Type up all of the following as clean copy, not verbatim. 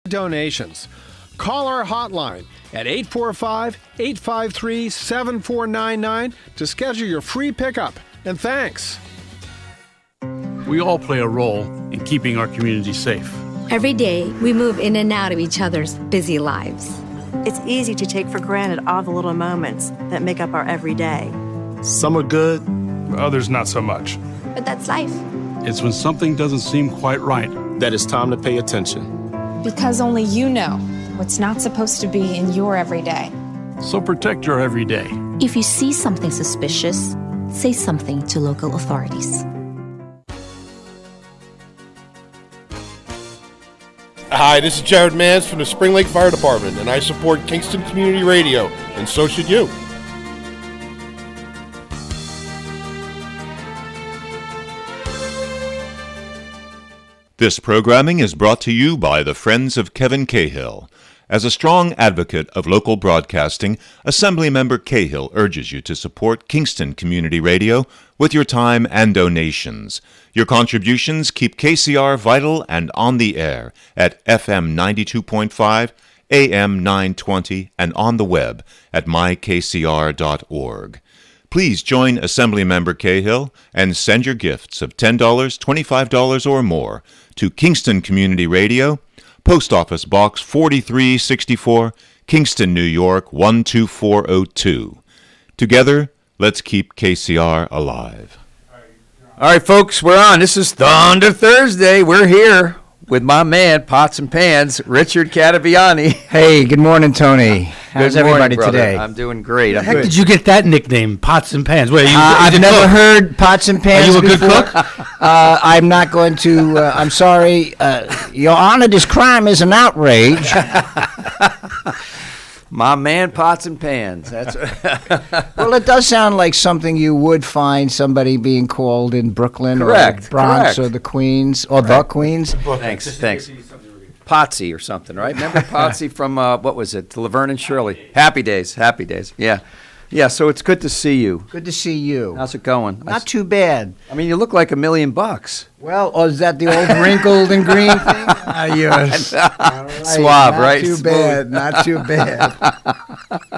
Donations. Call our hotline at 845-853-7499 to schedule your free pickup. And thanks. We all play a role in keeping our community safe. Every day, we move in and out of each other's busy lives. It's easy to take for granted all the little moments that make up our everyday. Some are good, others not so much. But that's life. It's when something doesn't seem quite right that it's time to pay attention. Because only you know what's not supposed to be in your everyday. So protect your everyday. If you see something suspicious, say something to local authorities. Hi, this is Jared Mans from the Spring Lake Fire Department, and I support Kingston Community Radio, and so should you. This programming is brought to you by the Friends of Kevin Cahill. As a strong advocate of local broadcasting, Assemblymember Cahill urges you to support Kingston Community Radio with your time and donations. Your contributions keep KCR vital and on the air at FM 92.5, AM 920, and on the web at mykcr.org. Please join Assemblymember Cahill and send your gifts of $10, $25, or more to Kingston Community Radio, Post Office Box 4364, Kingston, New York 12402. Together, let's keep KCR alive. All right, folks, we're on. This is Thunder Thursday. We're here with my man, Pots and Pans, Richard Cattabiani. Hey, good morning, Tony. How's everybody brother? today? I'm doing great. How the heck did you get that nickname, Pots and Pans? Wait, I've never heard Pots and Pans before. Are you a before. good cook? I'm not going to, I'm sorry. Your Honor, this crime is an outrage. My man, Pots and Pans. That's Well, it does sound like something you would find somebody being called in Brooklyn Correct, or the Bronx correct. or the Queens or the Queens. Thanks. Potsy or something, right? Remember Potsy from, what was it, Laverne and Shirley? Happy Days. Yeah. Yeah, so it's good to see you. Good to see you. How's it going? Not too bad. I mean, you look like $1 million. Well, oh, is that the old wrinkled and green thing? Yes. Suave, not right? Too bad. Not too bad.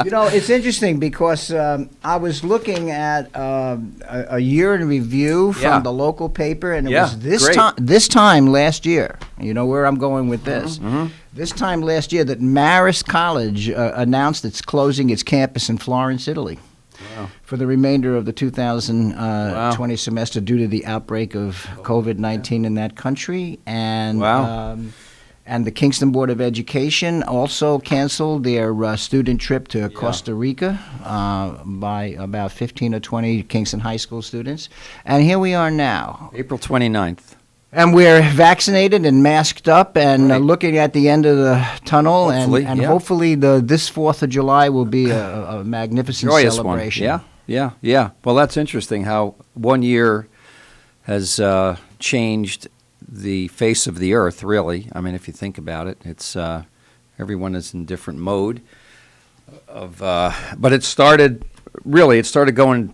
You know, it's interesting because I was looking at a year in review from the local paper, and it was this time last year. You know where I'm going with this. Mm-hmm. This time last year that Marist College announced it's closing its campus in Florence, Italy. Wow. For the remainder of the 2020 semester due to the outbreak of COVID-19 in that country. And and the Kingston Board of Education also canceled their student trip to Costa Rica by about 15 or 20 Kingston High School students. And here we are now. April 29th. And we're vaccinated and masked up and looking at the end of the tunnel. Hopefully, hopefully this 4th of July will be a magnificent joyous celebration. One. Yeah. Well, that's interesting how 1 year has changed the face of the earth, really. I mean, if you think about it, it's everyone is in different mode. But it started going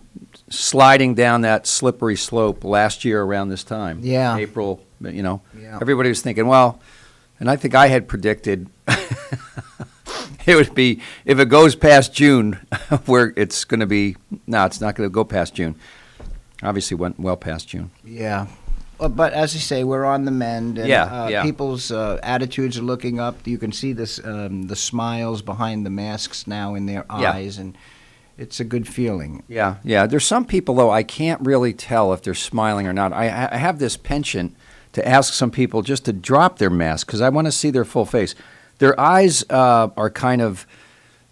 sliding down that slippery slope last year around this time. Yeah. April, everybody was thinking, well, and I think I had predicted it would be, if it goes past June, where it's going to be, it's not going to go past June. Obviously went well past June. Yeah. But as you say, we're on the mend. And, people's attitudes are looking up. You can see this, the smiles behind the masks now in their eyes, and it's a good feeling. Yeah. There's some people, though, I can't really tell if they're smiling or not. I have this penchant to ask some people just to drop their mask because I want to see their full face. Their eyes are kind of,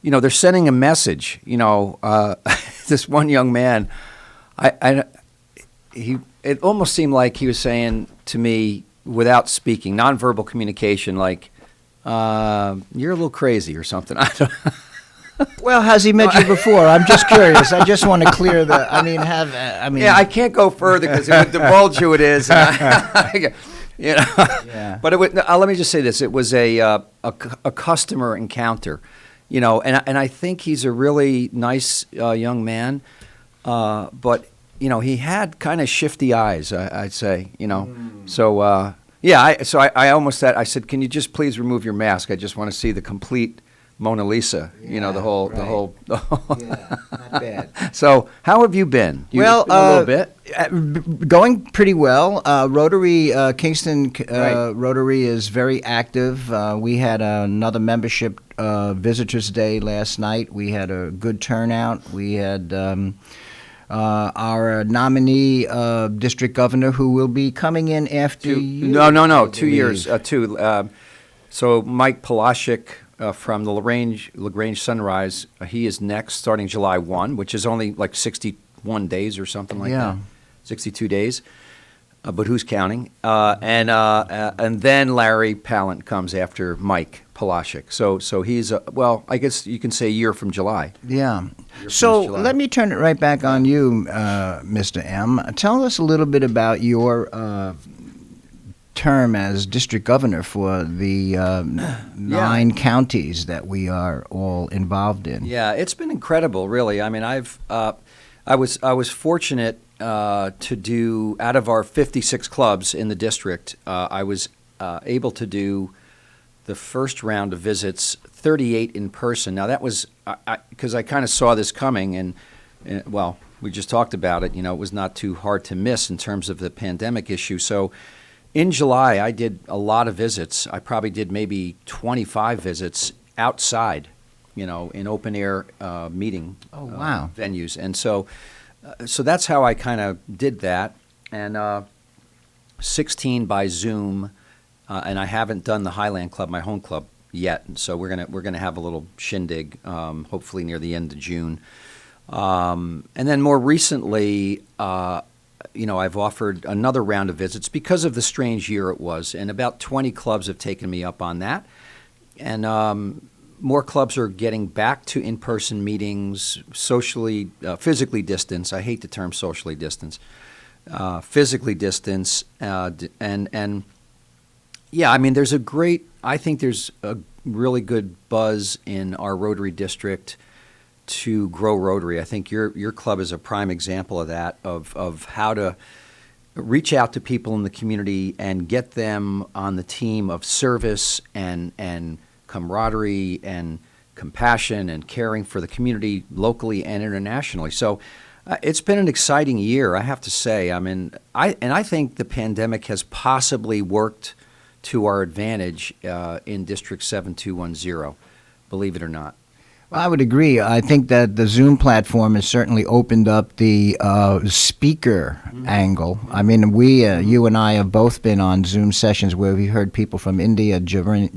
they're sending a message. This one young man, it almost seemed like he was saying to me without speaking, nonverbal communication, like, you're a little crazy or something. I don't Well, has he met you before? I'm just curious. I just want to clear the. Yeah, I can't go further because it would divulge who it is. And Yeah. But it would, let me just say this: it was a customer encounter, and I think he's a really nice young man, but he had kind of shifty eyes. I'd say, So Yeah, I almost said, I said, can you just please remove your mask? I just want to see the complete Mona Lisa, the whole. Yeah, not bad. So, how have you been? Well, a little bit. Going pretty well. Rotary, Kingston Right. Rotary is very active. We had another membership visitors day last night. We had a good turnout. We had our nominee district governor, who will be coming in after you. No, 2 years. So Mike Polashik from the LaGrange Sunrise, he is next, starting July 1, which is only like 61 days or something like that. 62 days. But who's counting? And then Larry Pallant comes after Mike Polashik. So he's, I guess you can say a year from July. Yeah. So let me turn it right back on you, Mr. M. Tell us a little bit about your term as district governor for the 9 counties that we are all involved in. Yeah, it's been incredible, really. I mean, I was fortunate to do, out of our 56 clubs in the district, I was able to do the first round of visits, 38 in person. Now that was because I kind of saw this coming, and we just talked about it. It was not too hard to miss in terms of the pandemic issue. So in July, I did a lot of visits. I probably did maybe 25 visits outside, in open air meeting venues, and so that's how I kind of did that, and 16 by Zoom. And I haven't done the Highland Club, my home club, yet. So we're gonna have a little shindig, hopefully near the end of June. And then more recently, I've offered another round of visits because of the strange year it was, and about 20 clubs have taken me up on that. And more clubs are getting back to in-person meetings, socially, physically distance. I hate the term socially distance. Physically distance, and yeah, I mean, I think there's a really good buzz in our Rotary district to grow Rotary. I think your club is a prime example of that, of how to reach out to people in the community and get them on the team of service and camaraderie and compassion and caring for the community locally and internationally. So it's been an exciting year, I have to say. I mean, I think the pandemic has possibly worked to our advantage in District 7210, believe it or not. Well, I would agree. I think that the Zoom platform has certainly opened up the speaker angle. I mean, you and I have both been on Zoom sessions where we heard people from India, Germany,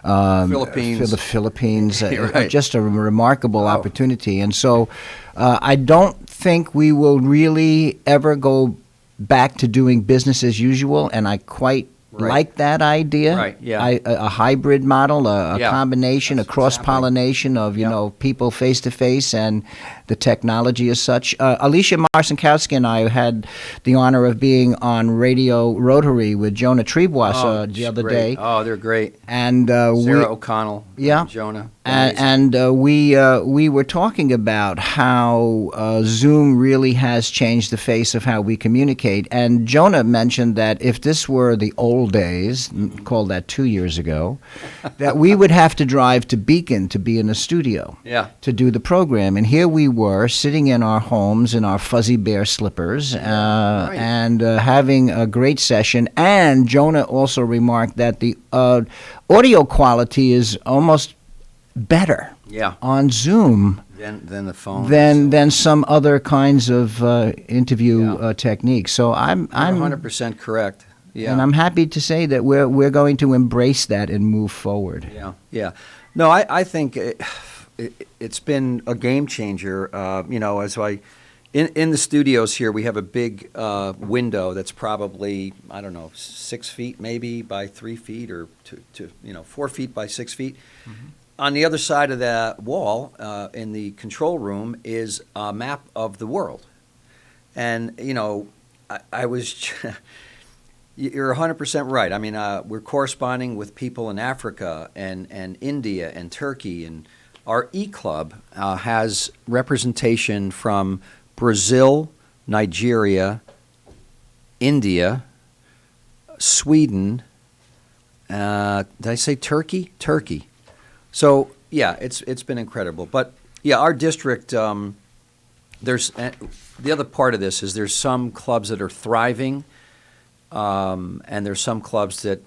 Philippines. the Philippines. Right. Just a remarkable opportunity. And so I don't think we will really ever go back to doing business as usual, and I quite like that idea. Right, yeah. A hybrid model, a Yeah. combination, That's a cross-pollination of, people face-to-face and the technology as such. Alicia Marcinkowski and I had the honor of being on Radio Rotary with Jonah Trebois the other day. Oh, they're great. And Sarah O'Connell, Yeah. Jonah. And we were talking about how Zoom really has changed the face of how we communicate. And Jonah mentioned that if this were the old days, called that 2 years ago, that we would have to drive to Beacon to be in a studio to do the program. And here we were sitting in our homes in our fuzzy bear slippers and having a great session. And Jonah also remarked that the audio quality is almost better on Zoom than the phone, than some other kinds of interview techniques. So I'm 100% correct. Yeah, and I'm happy to say that we're going to embrace that and move forward. Yeah. No, I think it's been a game changer. As in the studios here, we have a big window that's probably 6 feet maybe by 3 feet, or 4 feet by 6 feet. Mm-hmm. On the other side of that wall, in the control room, is a map of the world. And, I was, you're 100% right. I mean, we're corresponding with people in Africa and India and Turkey. And our E-Club has representation from Brazil, Nigeria, India, Sweden. Did I say Turkey? Turkey. So yeah, it's been incredible. But yeah, our district. There's the other part of this is there's some clubs that are thriving, and there's some clubs that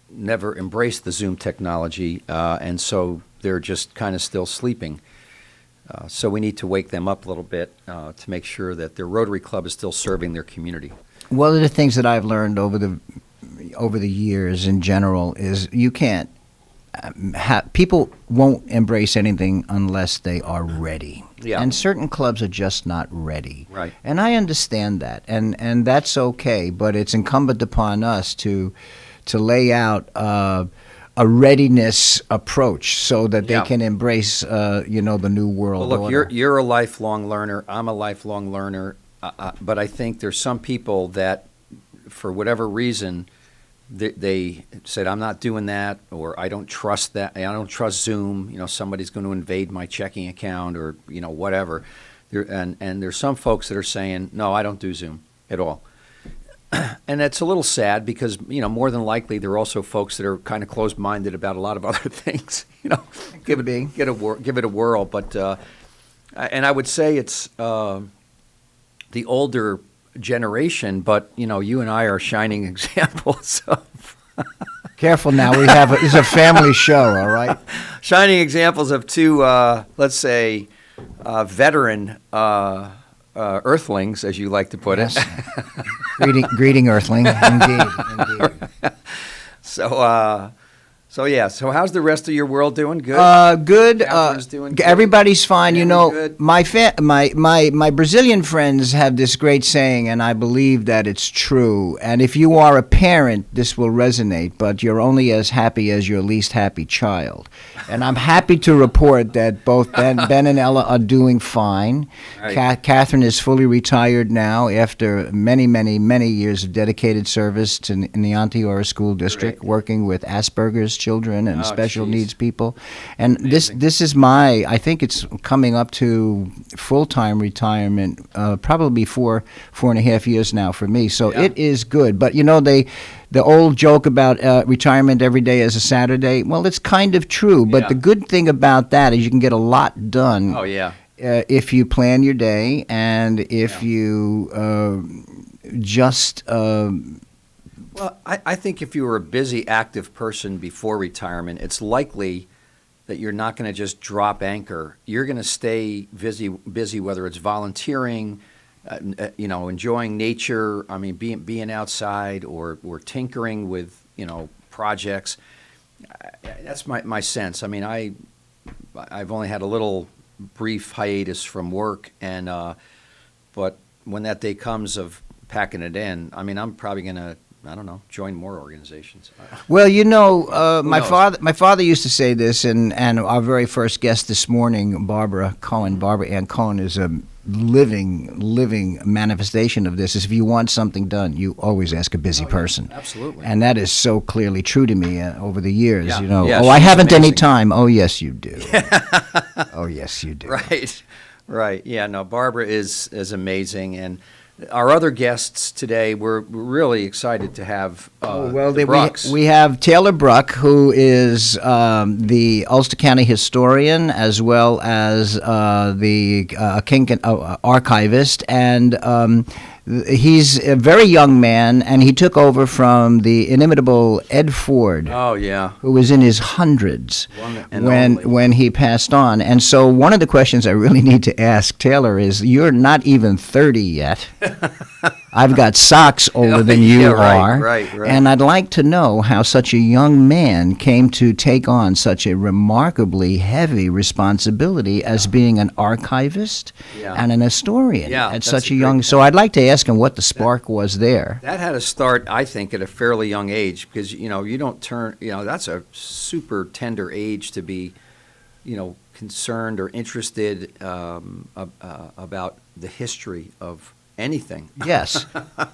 never embraced the Zoom technology, and so they're just kind of still sleeping. So we need to wake them up a little bit to make sure that their Rotary Club is still serving their community. One of the things that I've learned over the years in general is you can't people won't embrace anything unless they are ready. Yeah. And certain clubs are just not ready. Right. And I understand that, and that's okay. But it's incumbent upon us to lay out a readiness approach so that they can embrace, the new world. Well, look, order. you're a lifelong learner. I'm a lifelong learner. But I think there's some people that, for whatever reason, they said, I'm not doing that, or I don't trust that. I don't trust Zoom. Somebody's going to invade my checking account, or whatever. And there's some folks that are saying, no, I don't do Zoom at all. And that's a little sad because, more than likely there are also folks that are kind of closed-minded about a lot of other things. Give it a whirl. But and I would say it's the older generation, but you and I are shining examples of. Careful now, it's a family show, all right? Shining examples of two, let's say, veteran earthlings, as you like to put it. Greeting earthling, indeed. So how's the rest of your world doing? Good. Good. Catherine's doing good. Everybody's fine. Good. My Brazilian friends have this great saying, and I believe that it's true. And if you are a parent, this will resonate. But you're only as happy as your least happy child. And I'm happy to report that both Ben and Ella are doing fine. Right. Catherine is fully retired now after many, many, many years of dedicated service in the Ontiora School District, working with Asperger's children and special needs people. And Amazing. this is I think it's coming up to full-time retirement, probably 4.5 years now for me. So it is good. But the old joke about retirement every day is a Saturday, well, it's kind of true. But the good thing about that is you can get a lot done. Oh, yeah. If you plan your day and if you just... Well, I think if you were a busy, active person before retirement, it's likely that you're not going to just drop anchor. You're going to stay busy, whether it's volunteering, enjoying nature. I mean, being outside or tinkering with projects. That's my sense. I mean, I've only had a little brief hiatus from work, and but when that day comes of packing it in, I mean, I'm probably going to, I don't know, join more organizations. Well, my father used to say this, and our very first guest this morning, Barbara Ann Cohen, is a living manifestation of this. Is if you want something done, you always ask a busy person. Absolutely. And that is so clearly true to me over the years. Yeah. I haven't any time. Oh, yes, you do. Oh, yes, you do. Right. Yeah, no, Barbara is amazing. And our other guests today, we're really excited to have the Brucks. We have Taylor Bruck, who is the Ulster County historian, as well as the archivist, and he's a very young man, and he took over from the inimitable Ed Ford. Oh, yeah. Who was in his hundreds when he passed on. And so one of the questions I really need to ask Taylor is, you're not even 30 yet. I've got socks older than you are. Right. And I'd like to know how such a young man came to take on such a remarkably heavy responsibility as being an archivist and an historian at such a young... So I'd like to ask him what the spark was there. That had to start, I think, at a fairly young age, because, you don't turn... that's a super tender age to be, concerned or interested about the history of anything. Yes.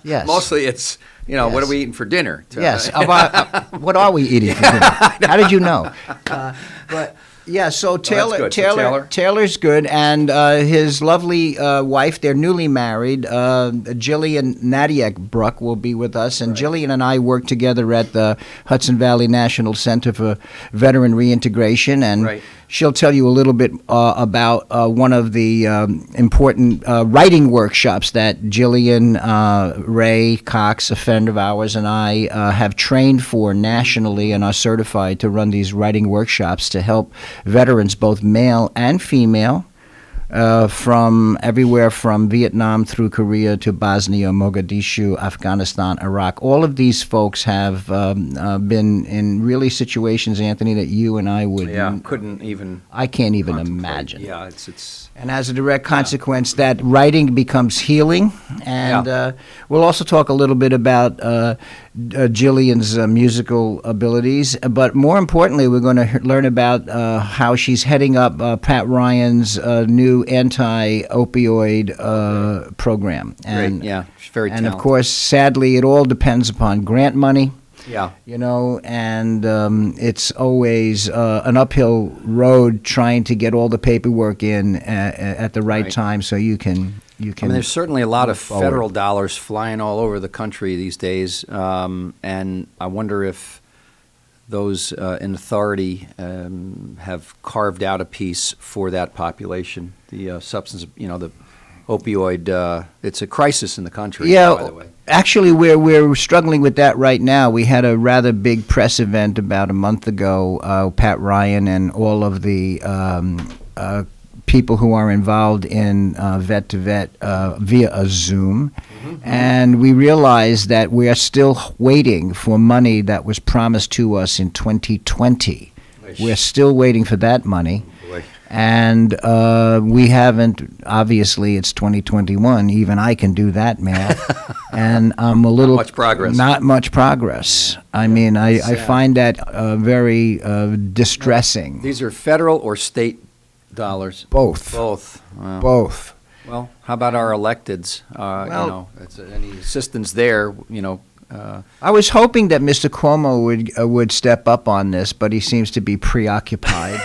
Mostly it's, what are we eating for dinner? Yes. What are we eating for dinner? How did you know? Yeah, so Taylor. Taylor's good, and his lovely wife, they're newly married, Jillian Nadiak Bruck will be with us, and Jillian and I work together at the Hudson Valley National Center for Veteran Reintegration, and she'll tell you a little bit about one of the important writing workshops that Jillian, Ray Cox, a friend of ours, and I have trained for nationally and are certified to run these writing workshops to help veterans, both male and female, from everywhere from Vietnam through Korea to Bosnia, Mogadishu, Afghanistan, Iraq. All of these folks have been in really situations, Anthony, that you and I would couldn't even. I can't even imagine. Yeah, it's. And as a direct consequence, that writing becomes healing. And we'll also talk a little bit about Jillian's musical abilities. But more importantly, we're going to learn about how she's heading up Pat Ryan's new anti-opioid program. And, she's very talented. And, of course, sadly, it all depends upon grant money. Yeah. You know, and it's always an uphill road trying to get all the paperwork in at the right time so you can. I mean, there's certainly a lot of federal dollars flying all over the country these days, and I wonder if those in authority have carved out a piece for that population. The substance, the opioid. It's a crisis in the country. Yeah. By the way. Actually, we're struggling with that right now. We had a rather big press event about a month ago. Pat Ryan and all of the people who are involved in vet-to-vet via a Zoom. And we realized that we are still waiting for money that was promised to us in 2020. We're still waiting for that money. And we haven't, obviously, it's 2021. Even I can do that math. And I'm a little. Not much progress. Not much progress. I mean, I find that very distressing. These are federal or state dollars? Both. Both. Wow. Both. Well, how about our electeds? Any assistance there, I was hoping that Mr. Cuomo would step up on this, but he seems to be preoccupied.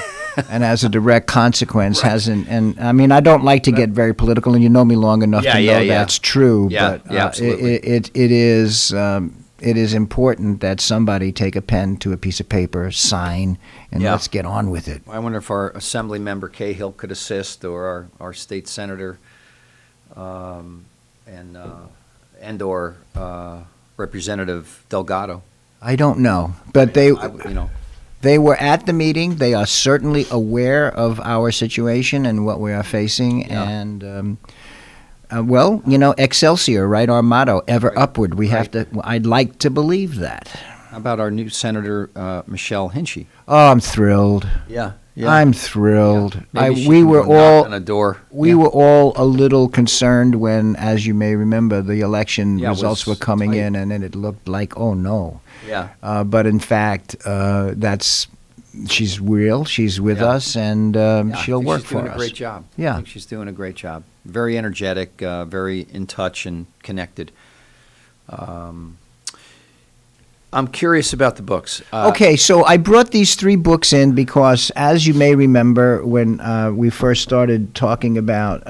And as a direct consequence, hasn't. And I mean, I don't like to get very political, and you know me long enough to know that's true. Yeah, but absolutely. It is important that somebody take a pen to a piece of paper, sign, and let's get on with it. I wonder if our Assembly Member Cahill could assist, or our state senator, and or Representative Delgado. I don't know, but They were at the meeting. They are certainly aware of our situation and what we are facing. Yeah. And, Excelsior, right? Our motto, ever upward. We have to. I'd like to believe that. How about our new Senator, Michelle Hinchy? Oh, I'm thrilled. Yeah. I'm thrilled. Yeah. We were all on a door. We were all a little concerned when, as you may remember, the election results were coming in, and then it looked like, oh no. Yeah. But in fact, she's real. She's with us, and she'll work for us. She's doing a great job. Yeah. I think she's doing a great job. Very energetic, very in touch and connected. I'm curious about the books. Okay, so I brought these 3 books in because, as you may remember, when we first started talking about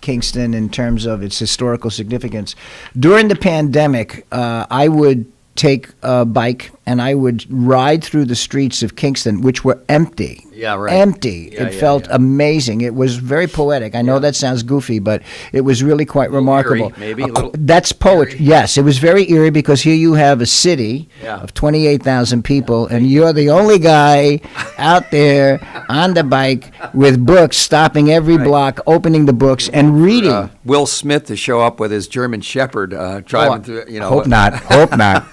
Kingston in terms of its historical significance, during the pandemic, I would take a bike and I would ride through the streets of Kingston, which were empty. Yeah, right. Empty. It felt amazing. It was very poetic. I know that sounds goofy, but it was really quite remarkable. Eerie, maybe. That's poetry. Yes, it was very eerie because here you have a city of 28,000 people, and you're the only guy out there on the bike with books, stopping every block, opening the books, and reading. Will Smith to show up with his German Shepherd driving through. Hope not. Hope not.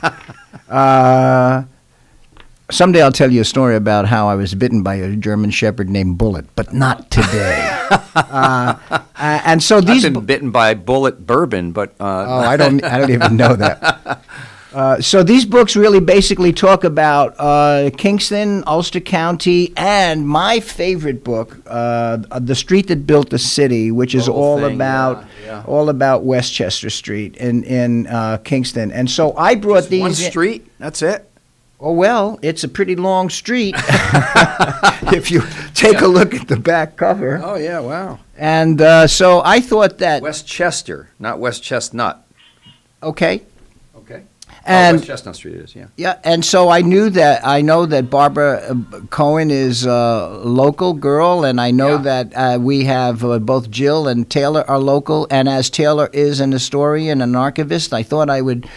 Someday I'll tell you a story about how I was bitten by a German Shepherd named Bullet, but not today. And so these. I've been bitten by Bullet bourbon, but I don't even know that. So these books really basically talk about Kingston, Ulster County, and my favorite book, The Street That Built the City, which is all about Westchester Street in Kingston. And so I brought these. One street. That's it. Oh, well, it's a pretty long street if you take a look at the back cover. Oh, yeah, wow. And so I thought that... Westchester, not West Chestnut. Okay. Okay. And West Chestnut Street it is, yeah. Yeah, and so I know that Barbara Cohen is a local girl, and I know that we have both Jill and Taylor are local, and as Taylor is an historian, an archivist, I thought I would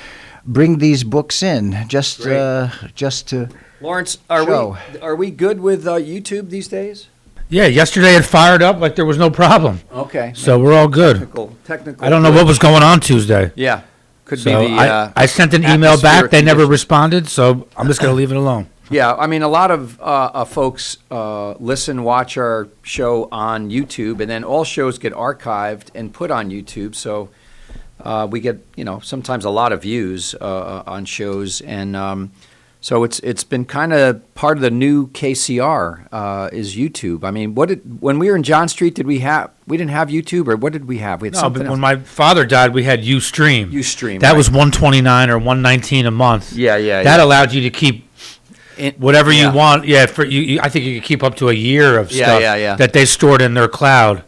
bring these books in just to Lawrence, show. are we good with YouTube these days? Yeah, yesterday it fired up like there was no problem. Okay. So we're all good. Technical. I don't know what was going on Tuesday. Yeah. Could So be the I sent an email back. atmospheric They never conditions. responded, so I'm just going to leave it alone. Yeah, I mean, a lot of folks watch our show on YouTube, and then all shows get archived and put on YouTube. So we get, sometimes a lot of views on shows, and so it's been kind of part of the new KCR is YouTube. I mean, when we were in John Street, we didn't have YouTube, or what did we have? We had No, something but else. when my father died, we had Ustream. Ustream, That right. was $129 or $119 a month. Yeah. That allowed you to keep whatever you Yeah. want. Yeah, for you, I think you could keep up to a year of Yeah, stuff yeah. that they stored in their cloud.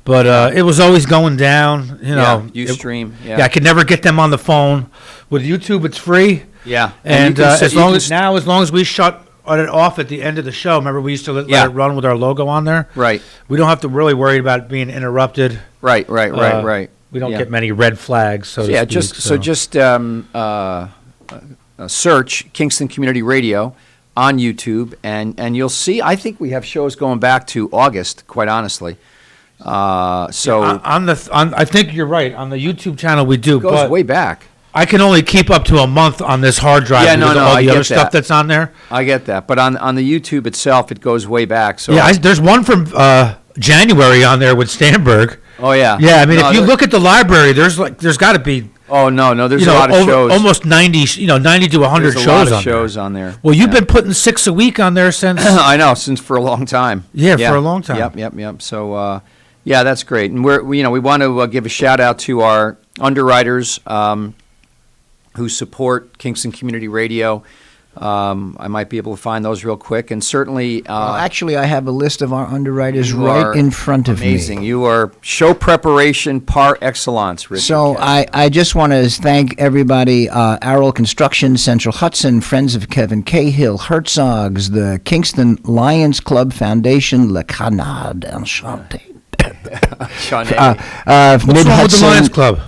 But it was always going down. Ustream. I could never get them on the phone. With YouTube, it's free. Yeah, And you can set- as you long can as we shut it off at the end of the show, remember we used to let Yeah. it run with our logo on there. Right. We don't have to really worry about being interrupted. Right. We don't Yeah. get many red flags. So to Yeah, speak, just search Kingston Community Radio on YouTube, and you'll see. I think we have shows going back to August. Quite honestly, I think you're right. On the YouTube channel, we do. it goes but way back. I can only keep up to a month on this hard drive. Yeah, because no, of all I the get other stuff that. that's on there. I get that, but on the YouTube itself, it goes way back. So Yeah, there's one from January on there with Stanberg. oh yeah, Yeah, I mean, No, if you there- look at the library, there's got to be oh no, there's a lot of shows. almost 90 to 100 There's shows a lot of on shows there. on there. Well, you've Yeah. been putting 6 a week on there since. I know, since for a long time. Yeah, for a long time. Yep. So, yeah, that's great. And we want to give a shout out to our underwriters who support Kingston Community Radio. I might be able to find those real quick, and certainly. actually, I have a list of our underwriters you are right in front of amazing. me. You are show preparation par excellence, Richard. So I just want to thank everybody, Arrow Construction, Central Hudson, Friends of Kevin Cahill, Herzogs, the Kingston Lions Club Foundation, Le Canard Enchanté. What's wrong with the Lions Club?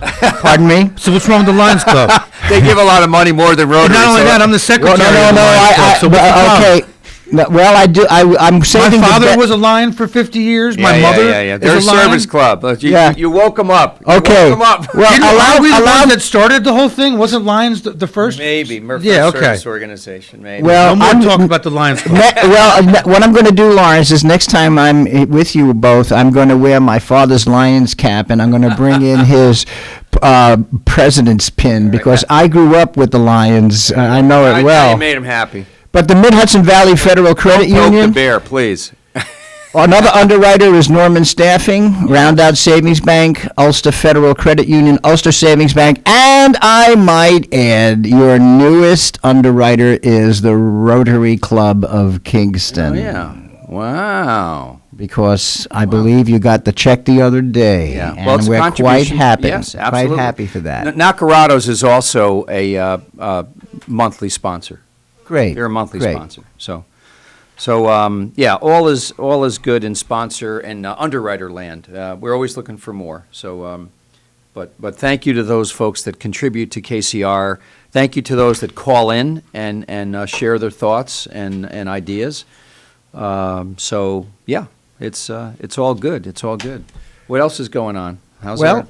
Pardon me? So what's wrong with the Lions Club? They give a lot of money more than Rotary. And not only so- that, I'm the secretary. Well, of the Lions Club, so what's the problem? okay. No, well, I do. I'm saving. My father the was a lion for 50 years. My Yeah, mother yeah. They're a is a lion. service club. You, Yeah. you woke them up. You Okay. woke 'em up. Well, Are we the allow- ones that started the whole thing? Wasn't Lions the first? Maybe. Yeah, okay. Service organization. Maybe. Well, No more I'm- talk about the Lions Club. what I'm going to do, Lawrence, is next time I'm with you both, I'm going to wear my father's Lions cap, and I'm going to bring in his president's pin because I grew up with the Lions. I know it You well. made them happy. But the Mid-Hudson Valley Federal Credit Poke the Union, bear, please. another underwriter is Norman Staffing, Roundout Savings Bank, Ulster Federal Credit Union, Ulster Savings Bank, and I might add, your newest underwriter is the Rotary Club of Kingston. Oh, yeah. Wow. Because I believe you got the check the other day, Yeah. and Well, it's a we're quite contribution. happy. Yes, Quite absolutely. happy for that. Nacarado's is also a monthly sponsor. Great. They're a monthly Great. sponsor. So yeah, all is good in sponsor and underwriter land. We're always looking for more. So, but thank you to those folks that contribute to KCR. Thank you to those that call in and share their thoughts and ideas. So yeah, it's all good. It's all good. What else is going on? How's Well,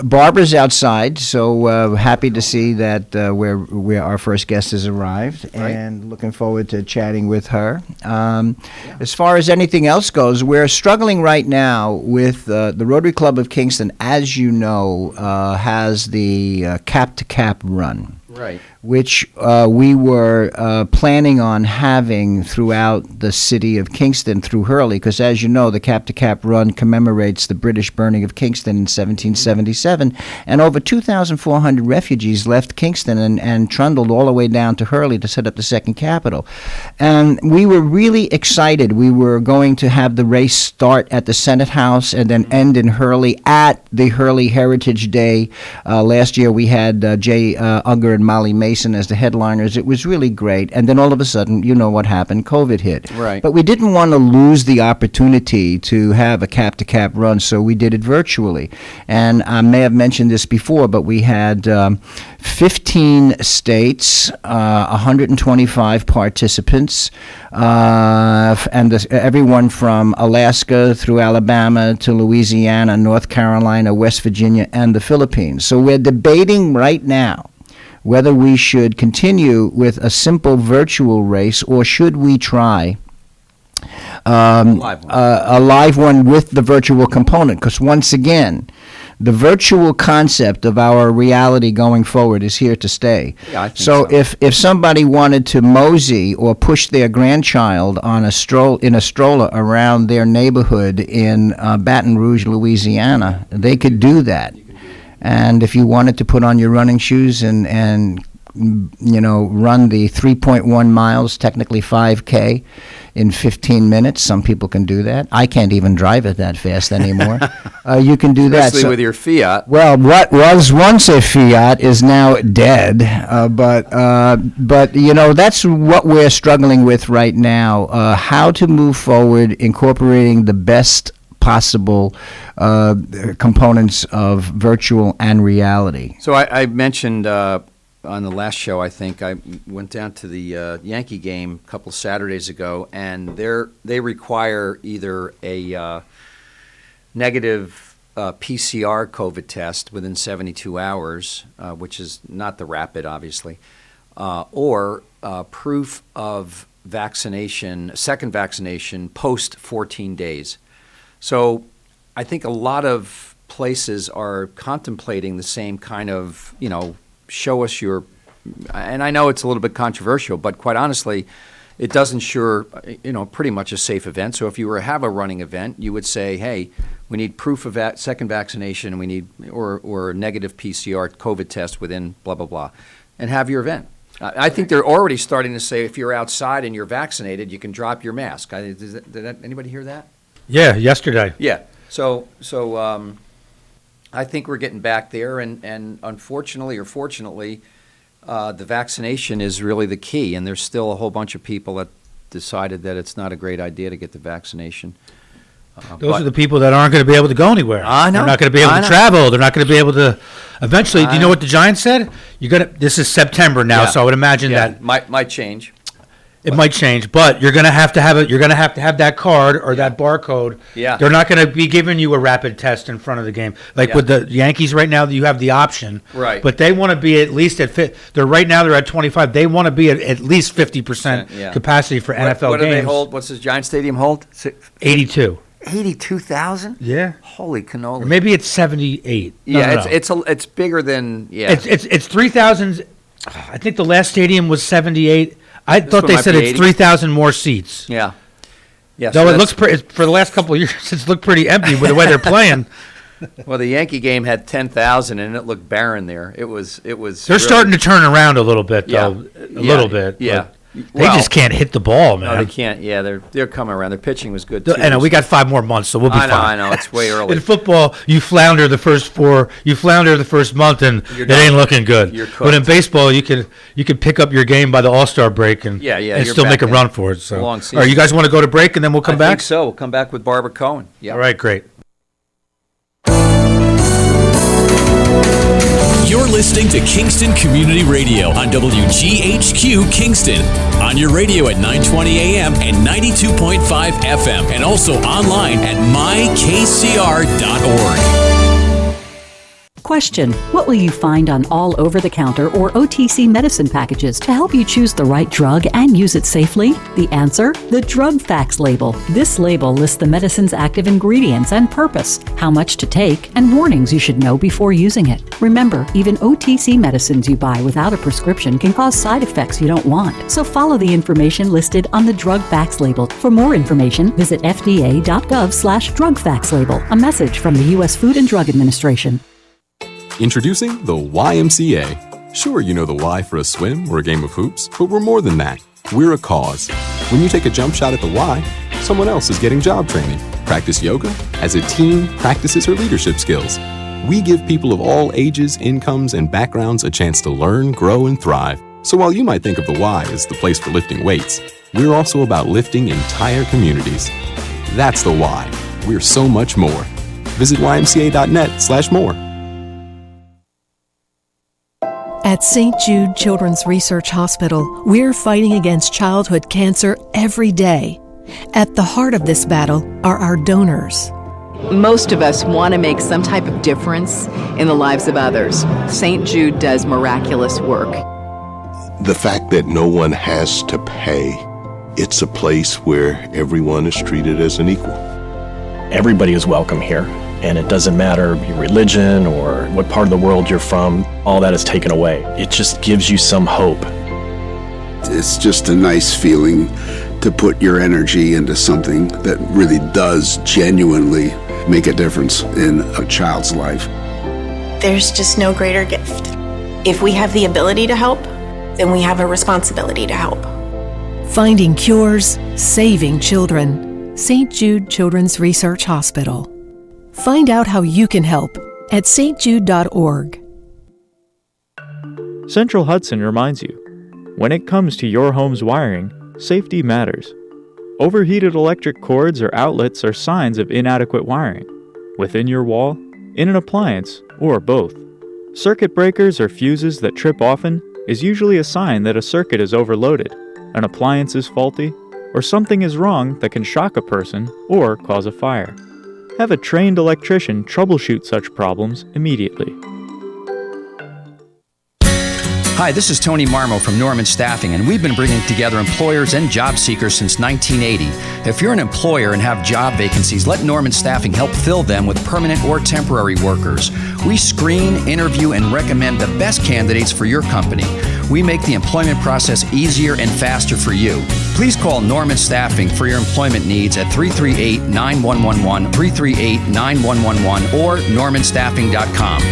Barbara's outside, so happy to see that where our first guest has arrived, Right. and looking forward to chatting with her. As far as anything else goes, we're struggling right now with the Rotary Club of Kingston, as you know, has the cap-to-cap run. Right. which we were planning on having throughout the city of Kingston through Hurley, because as you know, the Cap to Cap run commemorates the British burning of Kingston in 1777, and over 2,400 refugees left Kingston and trundled all the way down to Hurley to set up the second capital. And we were really excited. We were going to have the race start at the Senate House and then end in Hurley at the Hurley Heritage Day. Last year we had Jay Unger and Molly Mason as the headliners. It was really great. And then all of a sudden, you know what happened? COVID hit. Right. But we didn't want to lose the opportunity to have a cap-to-cap run, so we did it virtually. And I may have mentioned this before, but we had 15 states, 125 participants, and everyone from Alaska through Alabama to Louisiana, North Carolina, West Virginia, and the Philippines. So we're debating right now whether we should continue with a simple virtual race or should we try a live one with the virtual component. Because once again, the virtual concept of our reality going forward is here to stay. Yeah, I think so. If somebody wanted to mosey or push their grandchild on in a stroller around their neighborhood in Baton Rouge, Louisiana, they could do that. And if you wanted to put on your running shoes and run the 3.1 miles, technically 5K, in 15 minutes, some people can do that. I can't even drive it that fast anymore. You can do that. Especially with your Fiat. Well, what was once a Fiat is now dead. But that's what we're struggling with right now. How to move forward, incorporating the best possible components of virtual and reality. So I mentioned on the last show, I think, I went down to the Yankee game a couple Saturdays ago, and they require either a negative PCR COVID test within 72 hours, which is not the rapid, obviously, or proof of vaccination, second vaccination, post 14 days. So I think a lot of places are contemplating the same kind of, show us your, and I know it's a little bit controversial, but quite honestly, it does ensure, pretty much a safe event. So if you were to have a running event, you would say, hey, we need proof of second vaccination, and we need, or a negative PCR COVID test within blah, blah, blah, and have your event. I think they're already starting to say if you're outside and you're vaccinated, you can drop your mask. Did anybody hear that? Yeah, yesterday. Yeah. So I think we're getting back there, and unfortunately or fortunately, the vaccination is really the key, and there's still a whole bunch of people that decided that it's not a great idea to get the vaccination. Those are the people that aren't going to be able to go anywhere. I know. They're not going to be able to travel. They're not going to be able to. Eventually, do you know what the Giants said? This is September now, so I would imagine that might change. It might change, but you're going to have to have it. You're going to have that card or that barcode. Yeah. They're not going to be giving you a rapid test in front of the game. Like with the Yankees right now, you have the option. Right. But they want to be at least at they're right now they're at 25. They want to be at least 50% capacity for NFL games. What do they hold? What's the Giant Stadium hold? 82. 82,000? Yeah. Holy cannoli. Or maybe it's 78. It's bigger than It's 3,000. I think the last stadium was 78. I thought they said it's 3,000 more seats. Yeah. Yeah. Though it looks for the last couple of years, it's looked pretty empty with the way they're playing. Well, the Yankee game had 10,000, and it looked barren there. It was. They're really starting to turn around a little bit, though. A little bit. Yeah. They just can't hit the ball, man. No, they can't. Yeah, they're coming around. Their pitching was good too. I know we got 5 more months, so we'll be fine. I know. It's way early. In football, you flounder the first 4. You flounder the first month, and it ain't looking good. You're cooked. But in baseball, you can pick up your game by the All-Star break and still make a run for it. So, all right, you guys want to go to break and then we'll come back? I think so. We'll come back with Barbara Cohen. Yeah. All right, great. You're listening to Kingston Community Radio on WGHQ Kingston. On your radio at 920 AM and 92.5 FM, and also online at mykcr.org. Question: what will you find on all over-the-counter or OTC medicine packages to help you choose the right drug and use it safely? The answer: the Drug Facts label. This label lists the medicine's active ingredients and purpose, how much to take, and warnings you should know before using it. Remember, even OTC medicines you buy without a prescription can cause side effects you don't want. So follow the information listed on the Drug Facts label. For more information, visit fda.gov/Drug Facts label. A message from the U.S. Food and Drug Administration. Introducing the YMCA. Sure, you know the Y for a swim or a game of hoops, but we're more than that. We're a cause. When you take a jump shot at the Y, someone else is getting job training. Practice yoga as a team practices her leadership skills. We give people of all ages, incomes, and backgrounds a chance to learn, grow, and thrive. So while you might think of the Y as the place for lifting weights, we're also about lifting entire communities. That's the Y. We're so much more. Visit ymca.net/more. At St. Jude Children's Research Hospital, we're fighting against childhood cancer every day. At the heart of this battle are our donors. Most of us want to make some type of difference in the lives of others. St. Jude does miraculous work. The fact that no one has to pay, it's a place where everyone is treated as an equal. Everybody is welcome here. And it doesn't matter your religion or what part of the world you're from, all that is taken away. It just gives you some hope. It's just a nice feeling to put your energy into something that really does genuinely make a difference in a child's life. There's just no greater gift. If we have the ability to help, then we have a responsibility to help. Finding cures, saving children. St. Jude Children's Research Hospital. Find out how you can help at stjude.org. Central Hudson reminds you, when it comes to your home's wiring, safety matters. Overheated electric cords or outlets are signs of inadequate wiring, within your wall, in an appliance, or both. Circuit breakers or fuses that trip often is usually a sign that a circuit is overloaded, an appliance is faulty, or something is wrong that can shock a person or cause a fire. Have a trained electrician troubleshoot such problems immediately. Hi, this is Tony Marmo from Norman Staffing, and we've been bringing together employers and job seekers since 1980. If you're an employer and have job vacancies, let Norman Staffing help fill them with permanent or temporary workers. We screen, interview, and recommend the best candidates for your company. We make the employment process easier and faster for you. Please call Norman Staffing for your employment needs at 338-9111, 338-9111, or normanstaffing.com.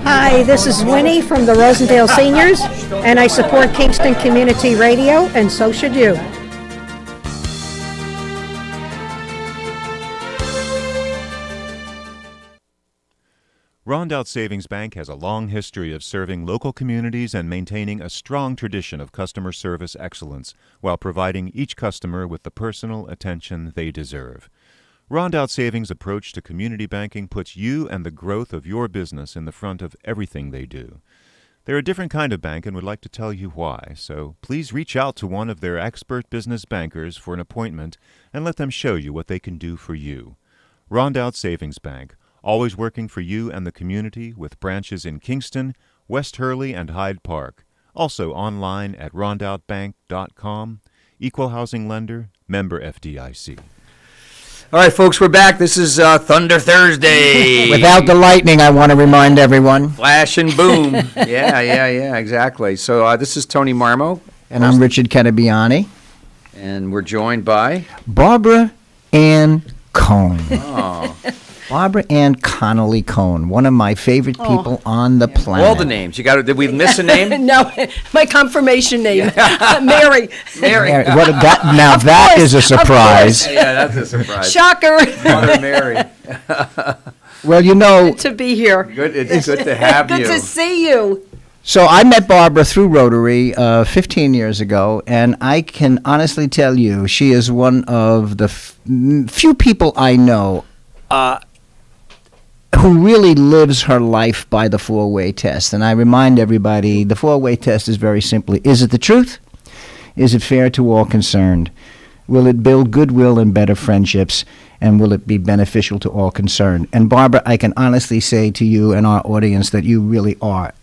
Hi, this is Winnie from the Rosendale Seniors, and I support Kingston Community Radio, and so should you. Rondout Savings Bank has a long history of serving local communities and maintaining a strong tradition of customer service excellence while providing each customer with the personal attention they deserve. Rondout Savings' approach to community banking puts you and the growth of your business in the front of everything they do. They're a different kind of bank and would like to tell you why, so please reach out to one of their expert business bankers for an appointment and let them show you what they can do for you. Rondout Savings Bank, always working for you and the community with branches in Kingston, West Hurley, and Hyde Park. Also online at rondoutbank.com. Equal housing lender, member FDIC. All right, folks, we're back. This is Thunder Thursday. Without the lightning, I want to remind everyone. Flash and boom. Yeah, exactly. So this is Tony Marmo. And I'm Richard Cattabiani. And we're joined by? Barbara Ann Cohen. Oh. Barbara Ann Connolly Cohen, one of my favorite people on the planet. All the names. Did we miss a name? No, my confirmation name, Mary. Now that is a surprise. Yeah, that's a surprise. Shocker. Mother Mary. Well, you know. Good to be here. It's good to have you. Good to see you. So I met Barbara through Rotary 15 years ago, and I can honestly tell you she is one of the few people I know who really lives her life by the four-way test. And I remind everybody, the four-way test is very simply, is it the truth? Is it fair to all concerned? Will it build goodwill and better friendships? And will it be beneficial to all concerned? And Barbara, I can honestly say to you and our audience that you really are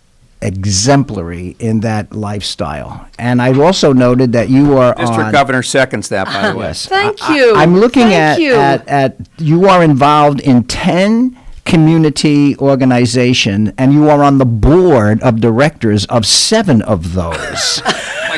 exemplary in that lifestyle. And I've also noted that you are District Governor seconds that, by the way. Yes. Thank you. I'm looking Thank you. at you are involved in 10 community organization, and you are on the board of directors of 7 of those.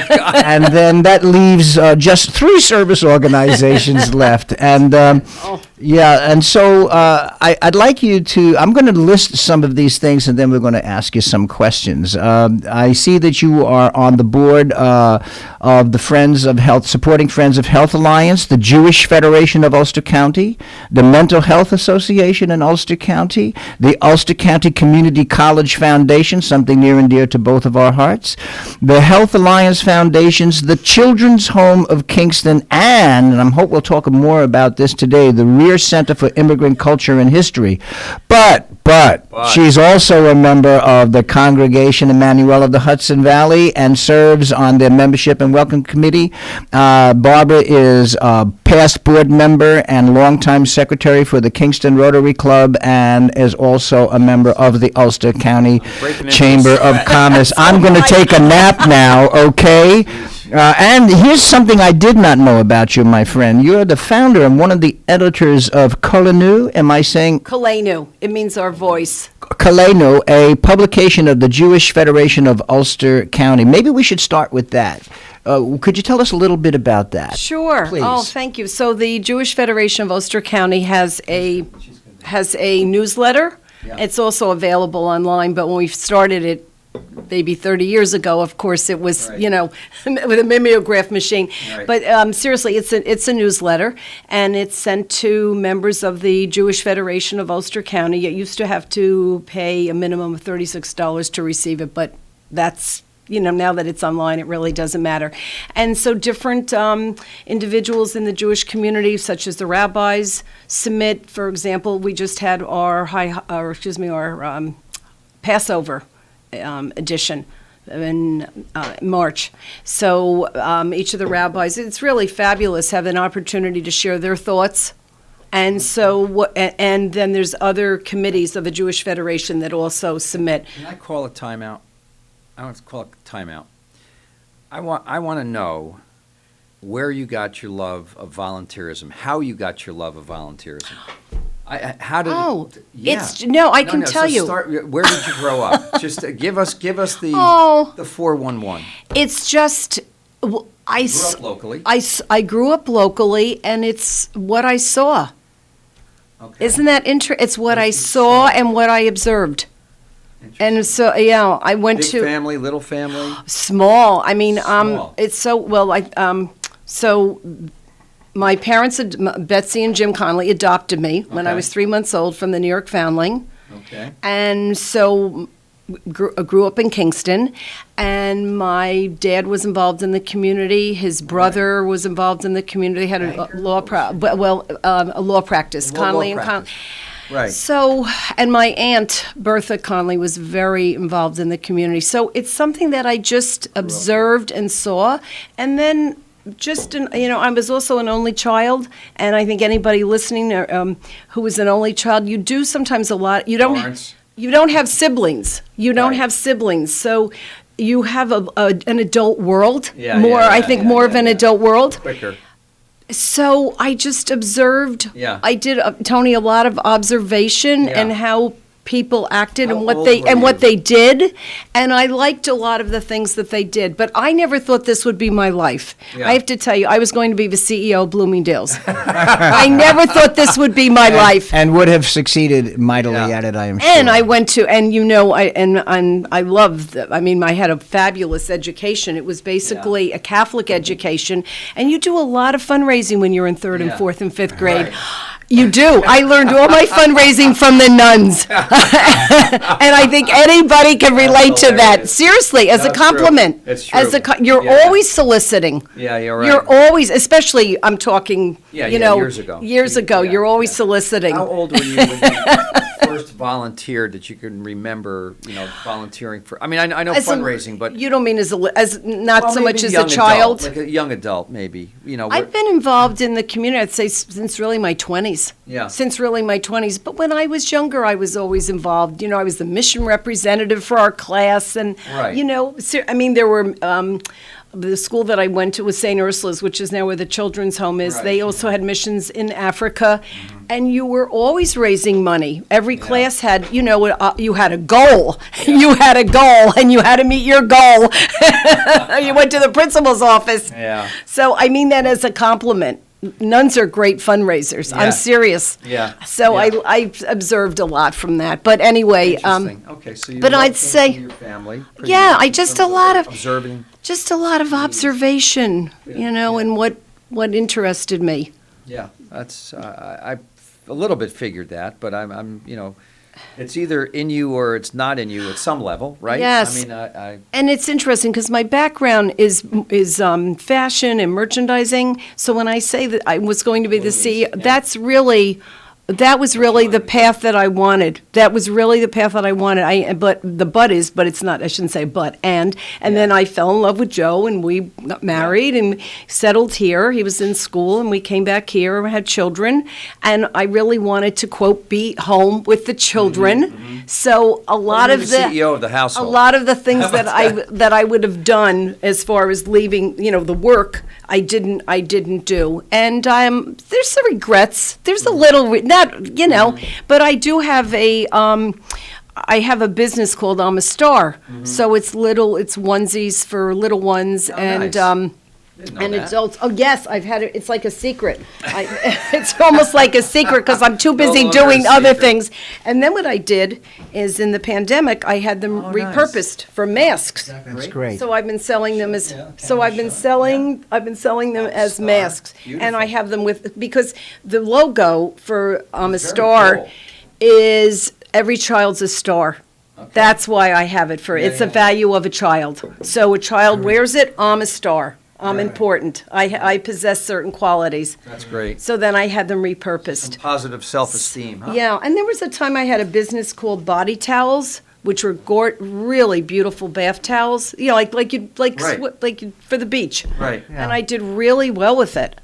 And then that leaves just 3 service organizations left. And and so I'd like you to, I'm going to list some of these things, and then we're going to ask you some questions. I see that you are on the board of the Friends of Health, supporting Friends of Health Alliance, the Jewish Federation of Ulster County, the Mental Health Association in Ulster County, the Ulster County Community College Foundation, something near and dear to both of our hearts, the Health Alliance Foundations, the Children's Home of Kingston, and I hope we'll talk more about this today, the Rear Center for Immigrant Culture and History. But she's also a member of the Congregation Emmanuel of the Hudson Valley and serves on their Membership and Welcome Committee. Barbara is a past board member and longtime secretary for the Kingston Rotary Club and is also a member of the Ulster County Chamber of Commerce. I'm going to take a nap now, okay? And here's something I did not know about you, my friend. You're the founder and one of the editors of Kolenu. Am I saying? Kolenu. It means our voice. Kolenu, a publication of the Jewish Federation of Ulster County. Maybe we should start with that. Could you tell us a little bit about that? Sure. Please. Oh, thank you. So the Jewish Federation of Ulster County has a newsletter. Yeah. It's also available online, but when we started it, maybe 30 years ago, of course, it was, with a mimeograph machine. Right. But seriously, it's a newsletter, and it's sent to members of the Jewish Federation of Ulster County. You used to have to pay a minimum of $36 to receive it, but that's, now that it's online, it really doesn't matter. And so different individuals in the Jewish community, such as the rabbis, submit. For example, we just had our Passover edition in March. So each of the rabbis, it's really fabulous, have an opportunity to share their thoughts. And so, and then there's other committees of the Jewish Federation that also submit. Can I call a timeout? I want to call it timeout. I want to know where you got your love of volunteerism, how you got your love of volunteerism. I can tell you. Where did you grow up? Just give us the 411. It's just I grew up locally. I grew up locally, and it's what I saw. Okay. Isn't that interesting? It's what I saw and what I observed. And so, I went Big family, little family? Small. I mean, small. It's so, so my parents, Betsy and Jim Conley, adopted me when I was 3 months old from the New York Foundling. Okay. And so grew up in Kingston, and my dad was involved in the community. His brother was involved in the community. Had a law practice, Conley and Conley. Right. So, and my aunt, Bertha Conley, was very involved in the community. So it's something that I just observed and saw. And then I was also an only child. And I think anybody listening who was an only child, you do sometimes a lot. You don't have siblings. You don't have siblings. So you have an adult world. More of an adult world. Quicker. So I just observed. Yeah. I did, Tony, a lot of observation and how people acted and what they did, and I liked a lot of the things that they did. But I never thought this would be my life. Yeah. I have to tell you, I was going to be the CEO of Bloomingdale's. I never thought this would be my life, and would have succeeded mightily at it, I am sure. And I went to, I loved. I mean, I had a fabulous education. It was basically a Catholic education, and you do a lot of fundraising when you're in third and fourth and fifth grade. Right. You do. I learned all my fundraising from the nuns. And I think anybody can relate to that. Seriously, as a compliment. It's true. You're always soliciting. Yeah, you're right. You're always, especially, I'm talking, years ago. Years ago, you're always soliciting. How old were you when you first volunteered that you can remember, volunteering for? I mean, I know fundraising, but you don't mean as not so much as a young child, like a young adult, maybe. I've been involved in the community. I'd say since really my 20s. Yeah. Since really my 20s. But when I was younger, I was always involved. I was the mission representative for our class, and there were. The school that I went to was St. Ursula's, which is now where the children's home is. Right. They also had missions in Africa, and you were always raising money. Every class had, you had a goal. You had a goal, and you had to meet your goal. You went to the principal's office. Yeah. So I mean that as a compliment. Nuns are great fundraisers. Yeah. I'm serious. Yeah. So I observed a lot from that. But anyway, okay. So you but I'd say your family. Just a lot of observing. Just a lot of observation, and what interested me. Yeah, that's I a little bit figured that, but I'm it's either in you or it's not in you at some level, right? Yes. I mean, and it's interesting because my background is fashion and merchandising. So when I say that I was going to be the CEO, that was really the path that I wanted. But it's not, I shouldn't say but, and then I fell in love with Joe, and we got married and settled here. He was in school, and we came back here and had children, and I really wanted to, quote, be home with the children. Mm-hmm. So a lot of the CEO of the household. A lot of the things that I would have done as far as leaving, the work, I didn't do. And there's some regrets. There's a little, but I do have I have a business called I'm a Star. Mm-hmm. So it's onesies for little ones and adults. Oh yes, I've had it. It's like a secret. It's almost like a secret because I'm too busy doing other things. And then what I did is in the pandemic, I had them repurposed for masks. That's great. So I've been selling them as I've been selling them as masks. Beautiful. And I have them because the logo for I'm a Star cool. is every child's a star. Okay. That's why I have it it's a value of a child. So a child wears it, I'm a star. I'm important. I possess certain qualities. That's great. So then I had them repurposed. Some positive self-esteem, huh? Yeah, and there was a time I had a business called Body Towels, which were really beautiful bath towels. Like for the beach. Right. Yeah. And I did really well with it.